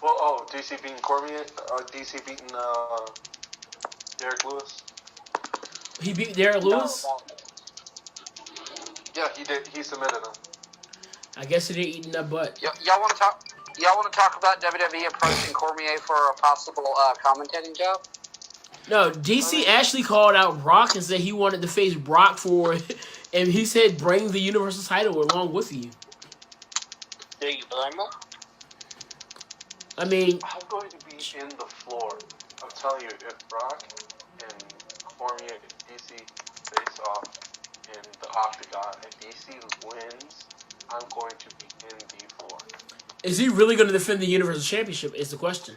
Well, DC beating Cormier, DC beating Derek Lewis. He beat Derek Lewis? Yeah, he did. He submitted him. I guess he didn't eat in that butt. Y'all want to talk? Y'all want to talk about WWE approaching Cormier for a possible commentating job? No, DC actually called out Brock and said he wanted to face Brock and he said bring the Universal title along with you. Do you blame him? I mean, I'm going to be in the floor. I'm telling you, if Brock and Cormier and DC face off, in the octagon. If DC wins, I'm going to be in D4. Is he really going to defend the Universal Championship? Is the question.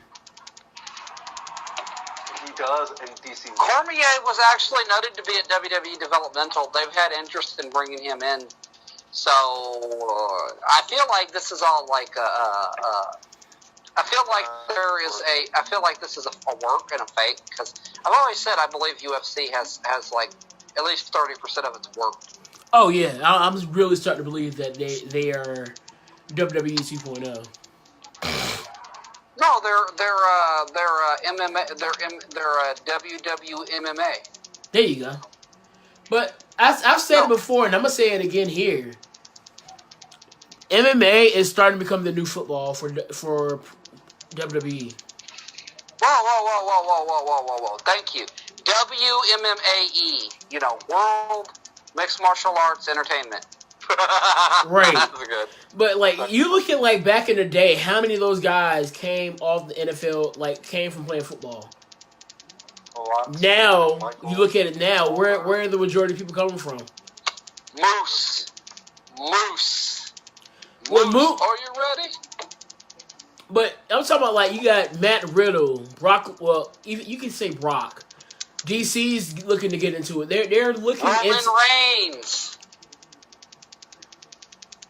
He does, and DC wins. Cormier was actually noted to be at WWE Developmental. They've had interest in bringing him in. So, I feel like this is all like I feel like this is a work and a fake, because I've always said I believe UFC has like at least 30% of its work. Oh yeah, I'm really starting to believe that they are WWE 2.0. No, they're MMA. They're WWMMA. There you go. But I've said it before, and I'm gonna say it again here. MMA is starting to become the new football for WWE. Whoa. Thank you. WMMAE. You know, World Mixed Martial Arts Entertainment. Right. That's good. But like, you look at like back in the day, how many of those guys came off the NFL, like came from playing football? A lot. Now, Michael. you look at it now, where are the majority of people coming from? Moose. Well, Moose, are you ready? But I'm talking about like you got Matt Riddle, Brock. Well, even you can say Brock. DC's looking to get into it. They're looking Roman into. Reigns.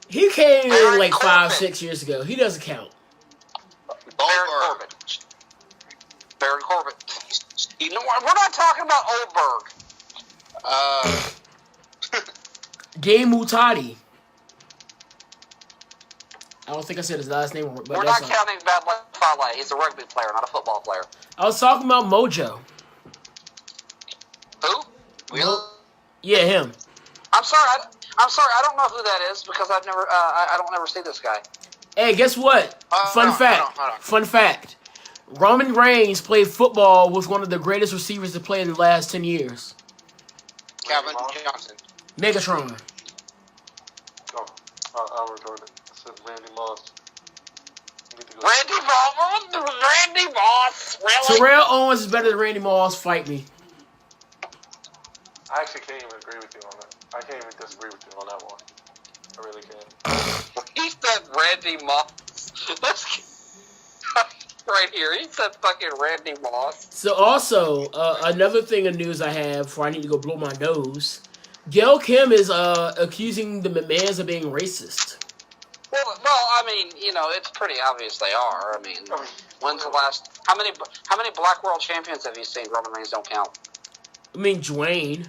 He came in Baron like Corbin. 5-6 years ago. He doesn't count. Baron Corbin. You know what? We're not talking about Oldberg. Dave Mutati. I don't think I said his last name, but We're that's not counting Bad Luck Fale. He's a rugby player, not a football player. I was talking about Mojo. Who? Really? Yeah, him. I'm sorry. I don't know who that is because I've never. I don't ever see this guy. Hey, guess what? Hold on. Fun fact. Roman Reigns played football with one of the greatest receivers to play in the last 10 years. Calvin Johnson. Megatron. Oh, I'll record it. I said Randy Moss. You need to go. Randy Moss. Really? Terrell Owens is better than Randy Moss. Fight me. I actually can't even agree with you on that. I can't even disagree with you on that one. I really can't. He said Randy Moss. Right here. He said fucking Randy Moss. So also, another thing of news I have before I need to go blow my nose. Gail Kim is accusing the McMahons of being racist. Well, I mean, you know, it's pretty obvious they are. I mean, when's the last? How many Black World Champions have you seen? Roman Reigns don't count. I mean, Dwayne.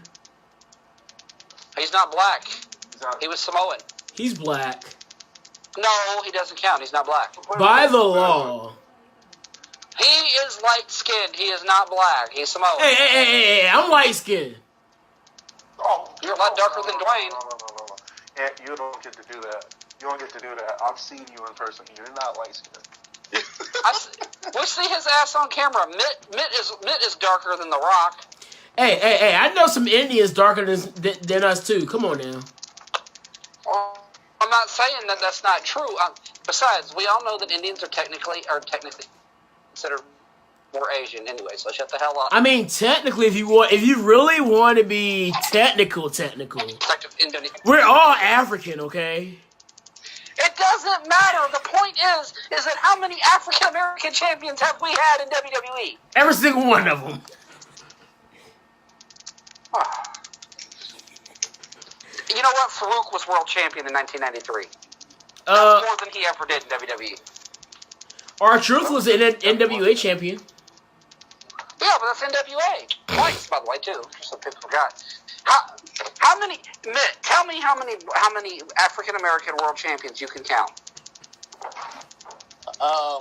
He's not black. He's not- He was Samoan. He's black. No, he doesn't count. He's not black. By the law. He is light-skinned. He is not black. He's Samoan. Hey, I'm light-skinned. Oh, You're a lot darker than Dwayne. No. And you don't get to do that. You don't get to do that. I've seen you in person. You're not light skinned. We see his ass on camera. Mitt is darker than The Rock. Hey, I know some Indians darker than us too. Come on now. Well, I'm not saying that that's not true. Besides, we all know that Indians are technically considered more Asian anyway. So shut the hell up. I mean, technically, if you really want to be technical, we're all African, okay? It doesn't matter. The point is that how many African American champions have we had in WWE? Every single one of them. You know what? Farouk was world champion in 1993. That's more than he ever did in WWE. R-Truth was an NWA champion. Yeah, but that's NWA. Twice, by the way, too. Some people forgot. How many? Mitt, tell me how many African American world champions you can count. I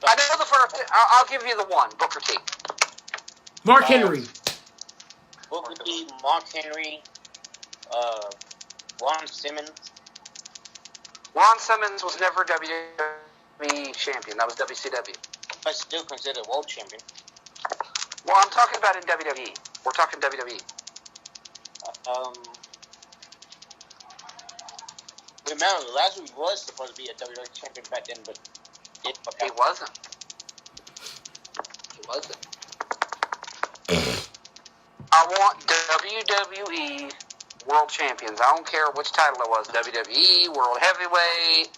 know the first. I'll give you the one. Booker T. Mark Henry. Booker T, Mark Henry, Ron Simmons. Ron Simmons was never WWE champion. That was WCW. But still considered world champion. Well, I'm talking about in WWE. We're talking WWE. Remember, Lazarus was supposed to be a WWE champion back then, but He wasn't. I want WWE world champions. I don't care which title it was. WWE, World Heavyweight,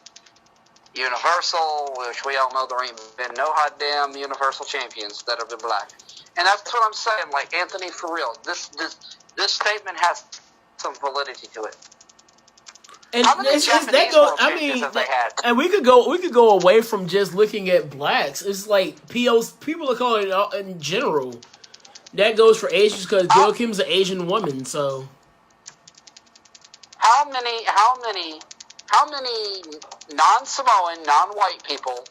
Universal, which we all know there ain't been no hot damn Universal champions that have been black. And that's what I'm saying. Like, Anthony, for real, this statement has some validity to it. And How many Japanese that goes. world I champions mean, have they had? and we could go away from just looking at blacks. It's like POs. People are calling it in general. That goes for Asians because Gail Kim's an Asian woman. So How many non-Samoan, non-white people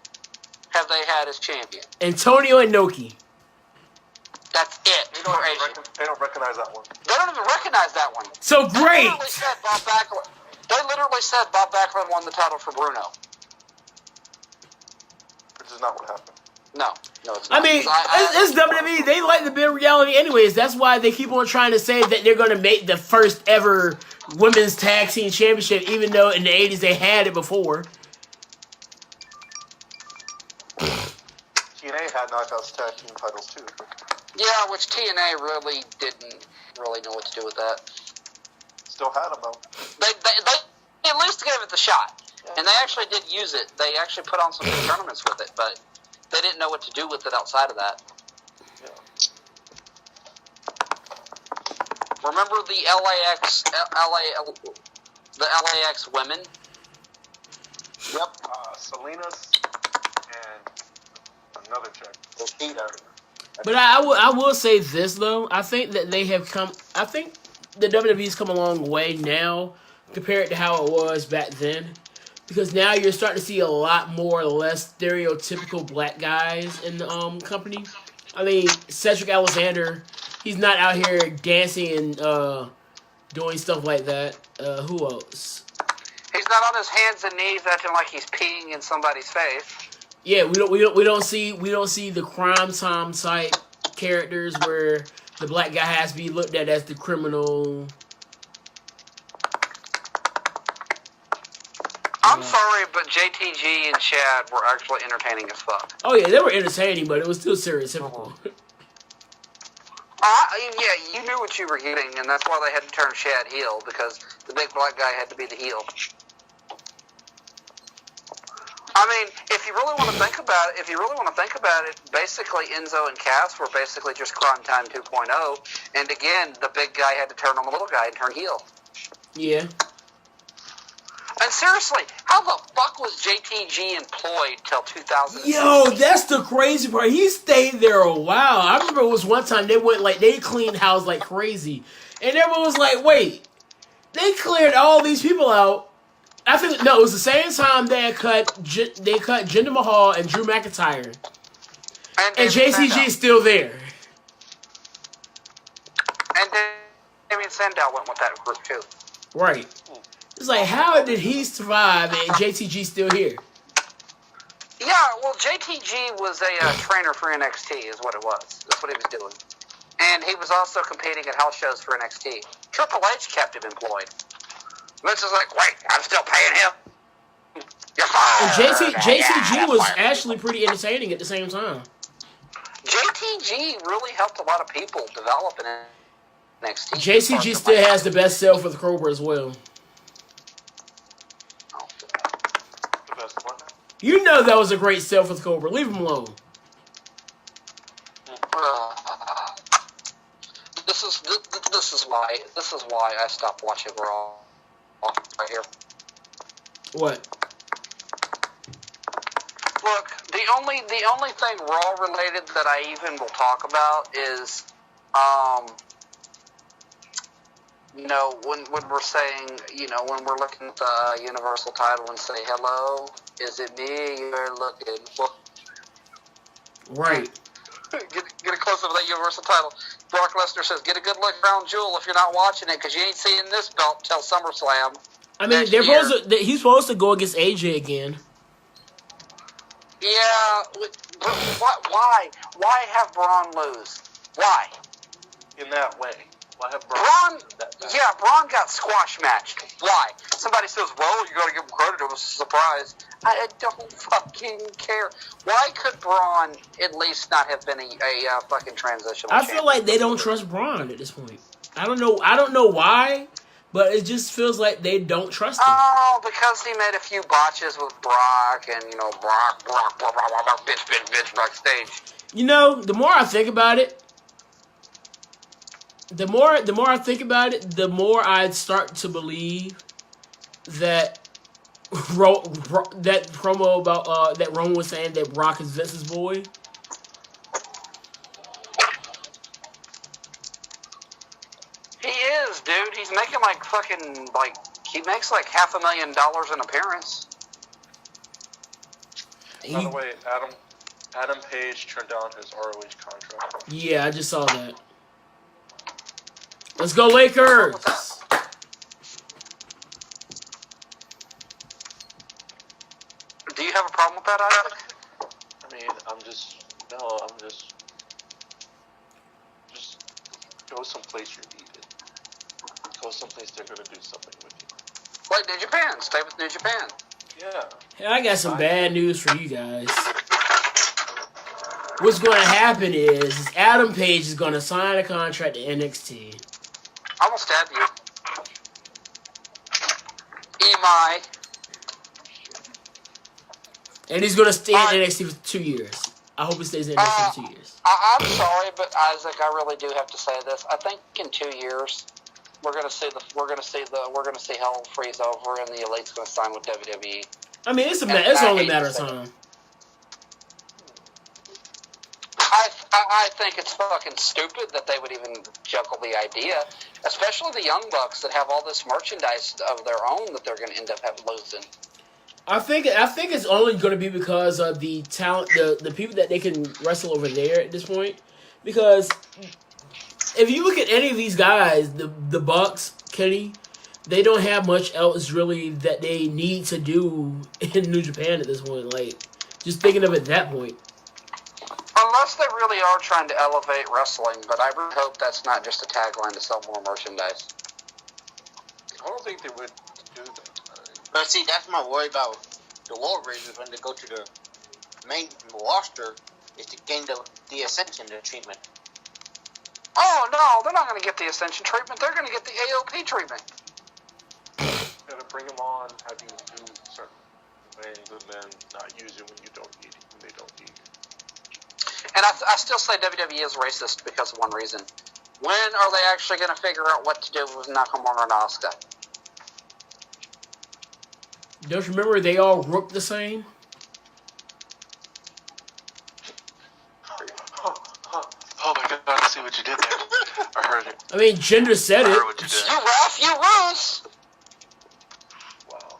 have they had as champion? Antonio Inoki. That's it. They For Asian. don't recognize that one. They don't even recognize that one. So great. They literally said Bob Backlund won the title for Bruno. Which is not what happened. No, it's not. I mean, it's WWE. They like to be in reality anyways. That's why they keep on trying to say that they're going to make the first ever women's tag team championship, even though in the 80s they had it before. TNA had Knockouts tag team titles too. Yeah, which TNA really didn't really know what to do with that. Still had them though. They at least gave it the shot. And they actually did use it. They actually put on some good tournaments with it, but they didn't know what to do with it outside of that. Yeah. Remember the LAX women? Yep. Salinas and another chick. But I will say this though. I think that they have come. I think the WWE's come a long way now compared to how it was back then. Because now you're starting to see a lot more less stereotypical black guys in the company. I mean, Cedric Alexander, he's not out here dancing and doing stuff like that. Who else? He's not on his hands and knees acting like he's peeing in somebody's face. Yeah, we don't see the Crime Time type characters where the black guy has to be looked at as the criminal. I'm sorry, but JTG and Chad were actually entertaining as fuck. Oh yeah, they were entertaining, but it was still stereotypical. Yeah, you knew what you were getting, and that's why they had to turn Chad heel, because the big black guy had to be the heel. I mean, if you really want to think about it, basically Enzo and Cass were basically just Crime Time 2.0, and again, the big guy had to turn on the little guy and turn heel. Yeah. And seriously, how the fuck was JTG employed till 2000? Yo, that's the crazy part. He stayed there a while. I remember it was one time they cleaned house like crazy, and everyone was like, "Wait, they cleared all these people out." I think no, it was the same time they cut Jinder Mahal and Drew McIntyre, and JTG is still there. And Damien Sandow went with that group too. Right. It's like, how did he survive and JTG still here? Yeah, well, JTG was a trainer for NXT, is what it was. That's what he was doing. And he was also competing at house shows for NXT. Triple H kept him employed. Vince is like, wait, I'm still paying him. You're fired. And JTG was actually pretty entertaining at the same time. JTG really helped a lot of people develop in NXT. JTG still has the best sell for the Cobra as well. You know that was a great sell for the Cobra. Leave him alone. This is why I stopped watching Raw right here. What? Look, the only thing Raw related that I even will talk about is when we're saying, when we're looking at the Universal title and say, hello, is it me you're looking for? Right. Get a close up of that Universal title. Brock Lesnar says, get a good look around Jewel if you're not watching it, because you ain't seeing this belt till SummerSlam. I mean, he's supposed to go against AJ again. Yeah, but why? Why have Braun lose? Why? In that way. Why have Braun? Yeah, Braun got squash matched. Why? Somebody says, well, you gotta give him credit, it was a surprise. I don't fucking care. Why could Braun at least not have been a fucking transitional champion? I feel like they don't trust Braun at this point. I don't know why, but it just feels like they don't trust him. Oh, because he made a few botches with Brock, and Brock, bitch, backstage. You know, the more I think about it, the more I start to believe that that promo about that Roman was saying that Brock is Vince's boy. He is, dude. He's making he makes like $500,000 an appearance. By the way, Adam Page turned down his ROH contract. Yeah, I just saw that. Let's go, Lakers! Do you have a problem with that, Isaac? I mean, I'm just go someplace you're needed. Go someplace they're gonna do something with you. Like New Japan. Stay with New Japan. Yeah. Hey, I got some bad news for you guys. What's going to happen is Adam Page is going to sign a contract to NXT. I'm gonna stab you. Emai. And he's going to stay in NXT for 2 years. I hope he stays in NXT for 2 years. I'm sorry, but Isaac, I really do have to say this. I think in 2 years, we're gonna see hell freeze over, and the Elite's gonna sign with WWE. I mean, it's only a matter of time. I think it's fucking stupid that they would even juggle the idea, especially the Young Bucks that have all this merchandise of their own that they're going to end up losing. I think it's only going to be because of the talent, the people that they can wrestle over there at this point. Because if you look at any of these guys, the Bucks, Kenny, they don't have much else really that they need to do in New Japan at this point. Like, just thinking of it at that point. Unless they really are trying to elevate wrestling, but I really hope that's not just a tagline to sell more merchandise. I don't think they would do that. But see, that's my worry about the War Raiders when they go to the main roster, is to gain the Ascension treatment. Oh, no, they're not going to get the Ascension treatment. They're going to get the AOP treatment. You gotta bring them on, have you do certain things, and then not use it when you don't need it, when they don't need it. And I still say WWE is racist because of one reason. When are they actually going to figure out what to do with Nakamura and Asuka? Don't you remember they all look the same? Oh my god, I see what you did there. I heard it. I mean, Jinder said I it. heard what you did. You ref, you lose! Wow.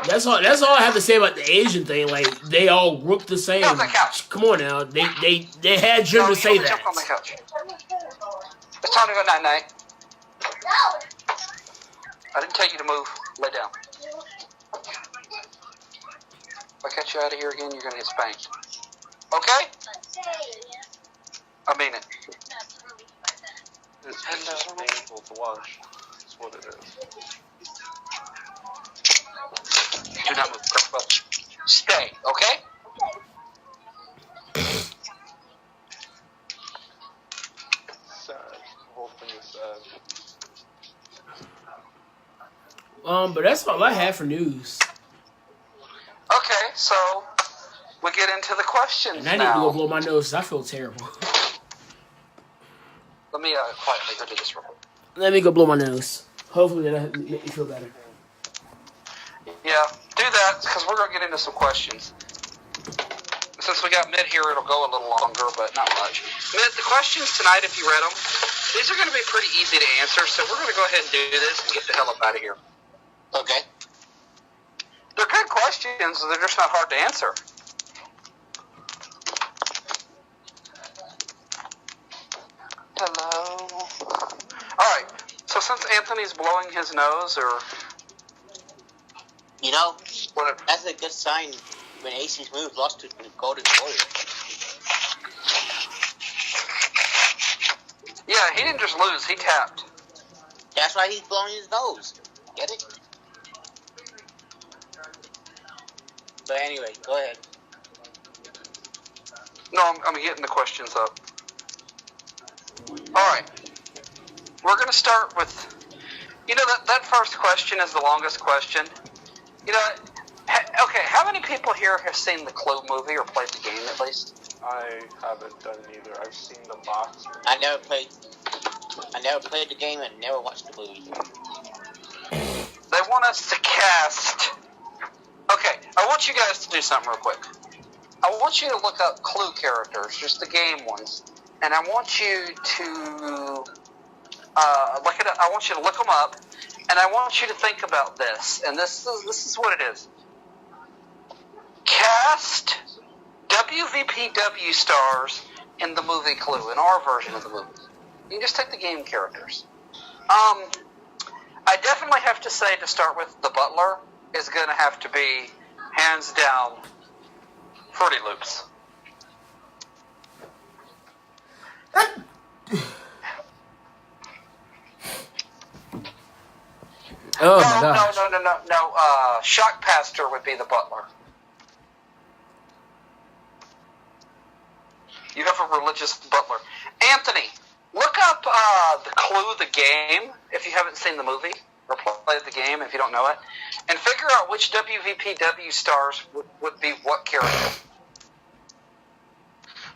That's all I have to say about the Asian thing. Like, they all look the same. Get on the couch. Come on now. They had Jinder say that. Jump on the couch. It's time to go night-night. I didn't tell you to move. Lay down. If I catch you out of here again, you're going to get spanked. Okay? I mean it. It's just painful to watch. That's what it is. Do not move. Careful. Stay, okay? Sad. The whole thing is sad. But that's all I have for news. Okay, so we get into the questions And I need to go blow my nose 'cause I feel terrible. Let me quietly go do this real quick. Let me go blow my nose. Hopefully that'll make me feel better. Yeah, do that, because we're going to get into some questions. Since we got Mid here, it'll go a little longer, but not much. Mid, the questions tonight, if you read them, these are going to be pretty easy to answer, so we're going to go ahead and do this and get the hell up out of here. Okay. They're good questions, they're just not hard to answer. Hello. Alright, so since Anthony's blowing his nose, or... You know, whatever. that's a good sign when AC Smooth lost to the Golden Warrior. Yeah, he didn't just lose, he tapped. That's why he's blowing his nose. Get it? But anyway, go ahead. No, I'm getting the questions up. Alright. we're going to start with, that first question is the longest question. Okay, how many people here have seen the Clue movie or played the game at least? I haven't done neither. I've seen the box. I never played the game and never watched the movie. They want us to cast... Okay, I want you guys to do something real quick. I want you to look up Clue characters, just the game ones, and I want you to look it up. I want you to look them up, and I want you to think about this. And this is what it is. Cast WVPW stars in the movie Clue, in our version of the movie. You can just take the game characters. I definitely have to say, to start with, the butler is going to have to be, hands down, Fruity Loops. Oh my gosh. No. Shock Pastor would be the butler. You have a religious butler. Anthony, look up the Clue, the game, if you haven't seen the movie, or played the game if you don't know it, and figure out which WVPW stars would be what character.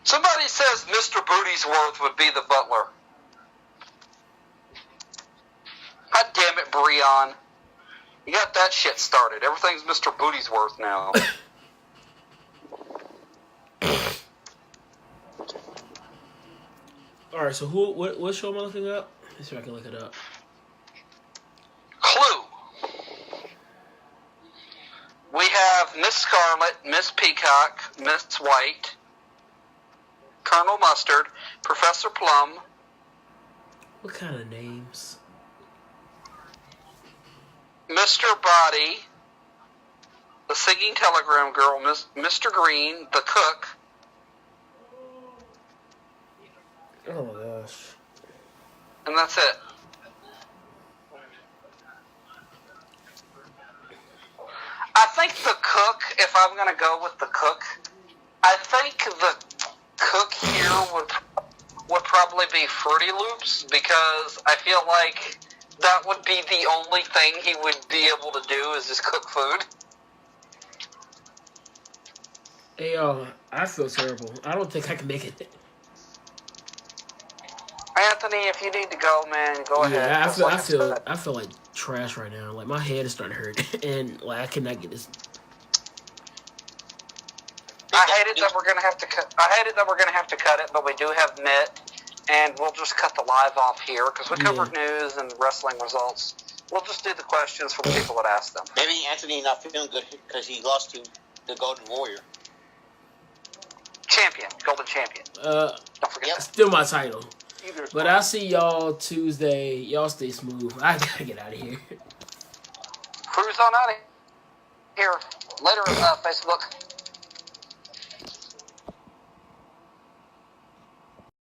Somebody says Mr. Bootiesworth would be the butler. God damn it, Breon. You got that shit started. Everything's Mr. Bootiesworth now. Alright, so what show am I looking up? Let's see if I can look it up. Clue. We have Miss Scarlet, Miss Peacock, Miss White, Colonel Mustard, Professor Plum. What kind of names? Mr. Body, the Singing Telegram Girl, Mr. Green, the Cook. Oh my gosh. And that's it. I think the Cook, if I'm going to go with the Cook, I think the Cook here would probably be Fruity Loops, because I feel like that would be the only thing he would be able to do is just cook food. Hey, yo, I feel terrible. I don't think I can make it. Anthony, if you need to go, man, go ahead. Yeah, I feel like trash right now. Like, my head is starting to hurt, and like I cannot get this. I hate it that we're gonna have to cut. I hate it that we're gonna have to cut it, but we do have Mitt, and we'll just cut the live off here because we covered news and wrestling results. We'll just do the questions for the people that asked them. Maybe Anthony not feeling good because he lost to the Golden Warrior. Champion, Golden Champion. Don't forget. Yep. Still my title. But I'll see y'all Tuesday. Y'all stay smooth. I gotta get out of here. Cruise on out of here. Later, Facebook.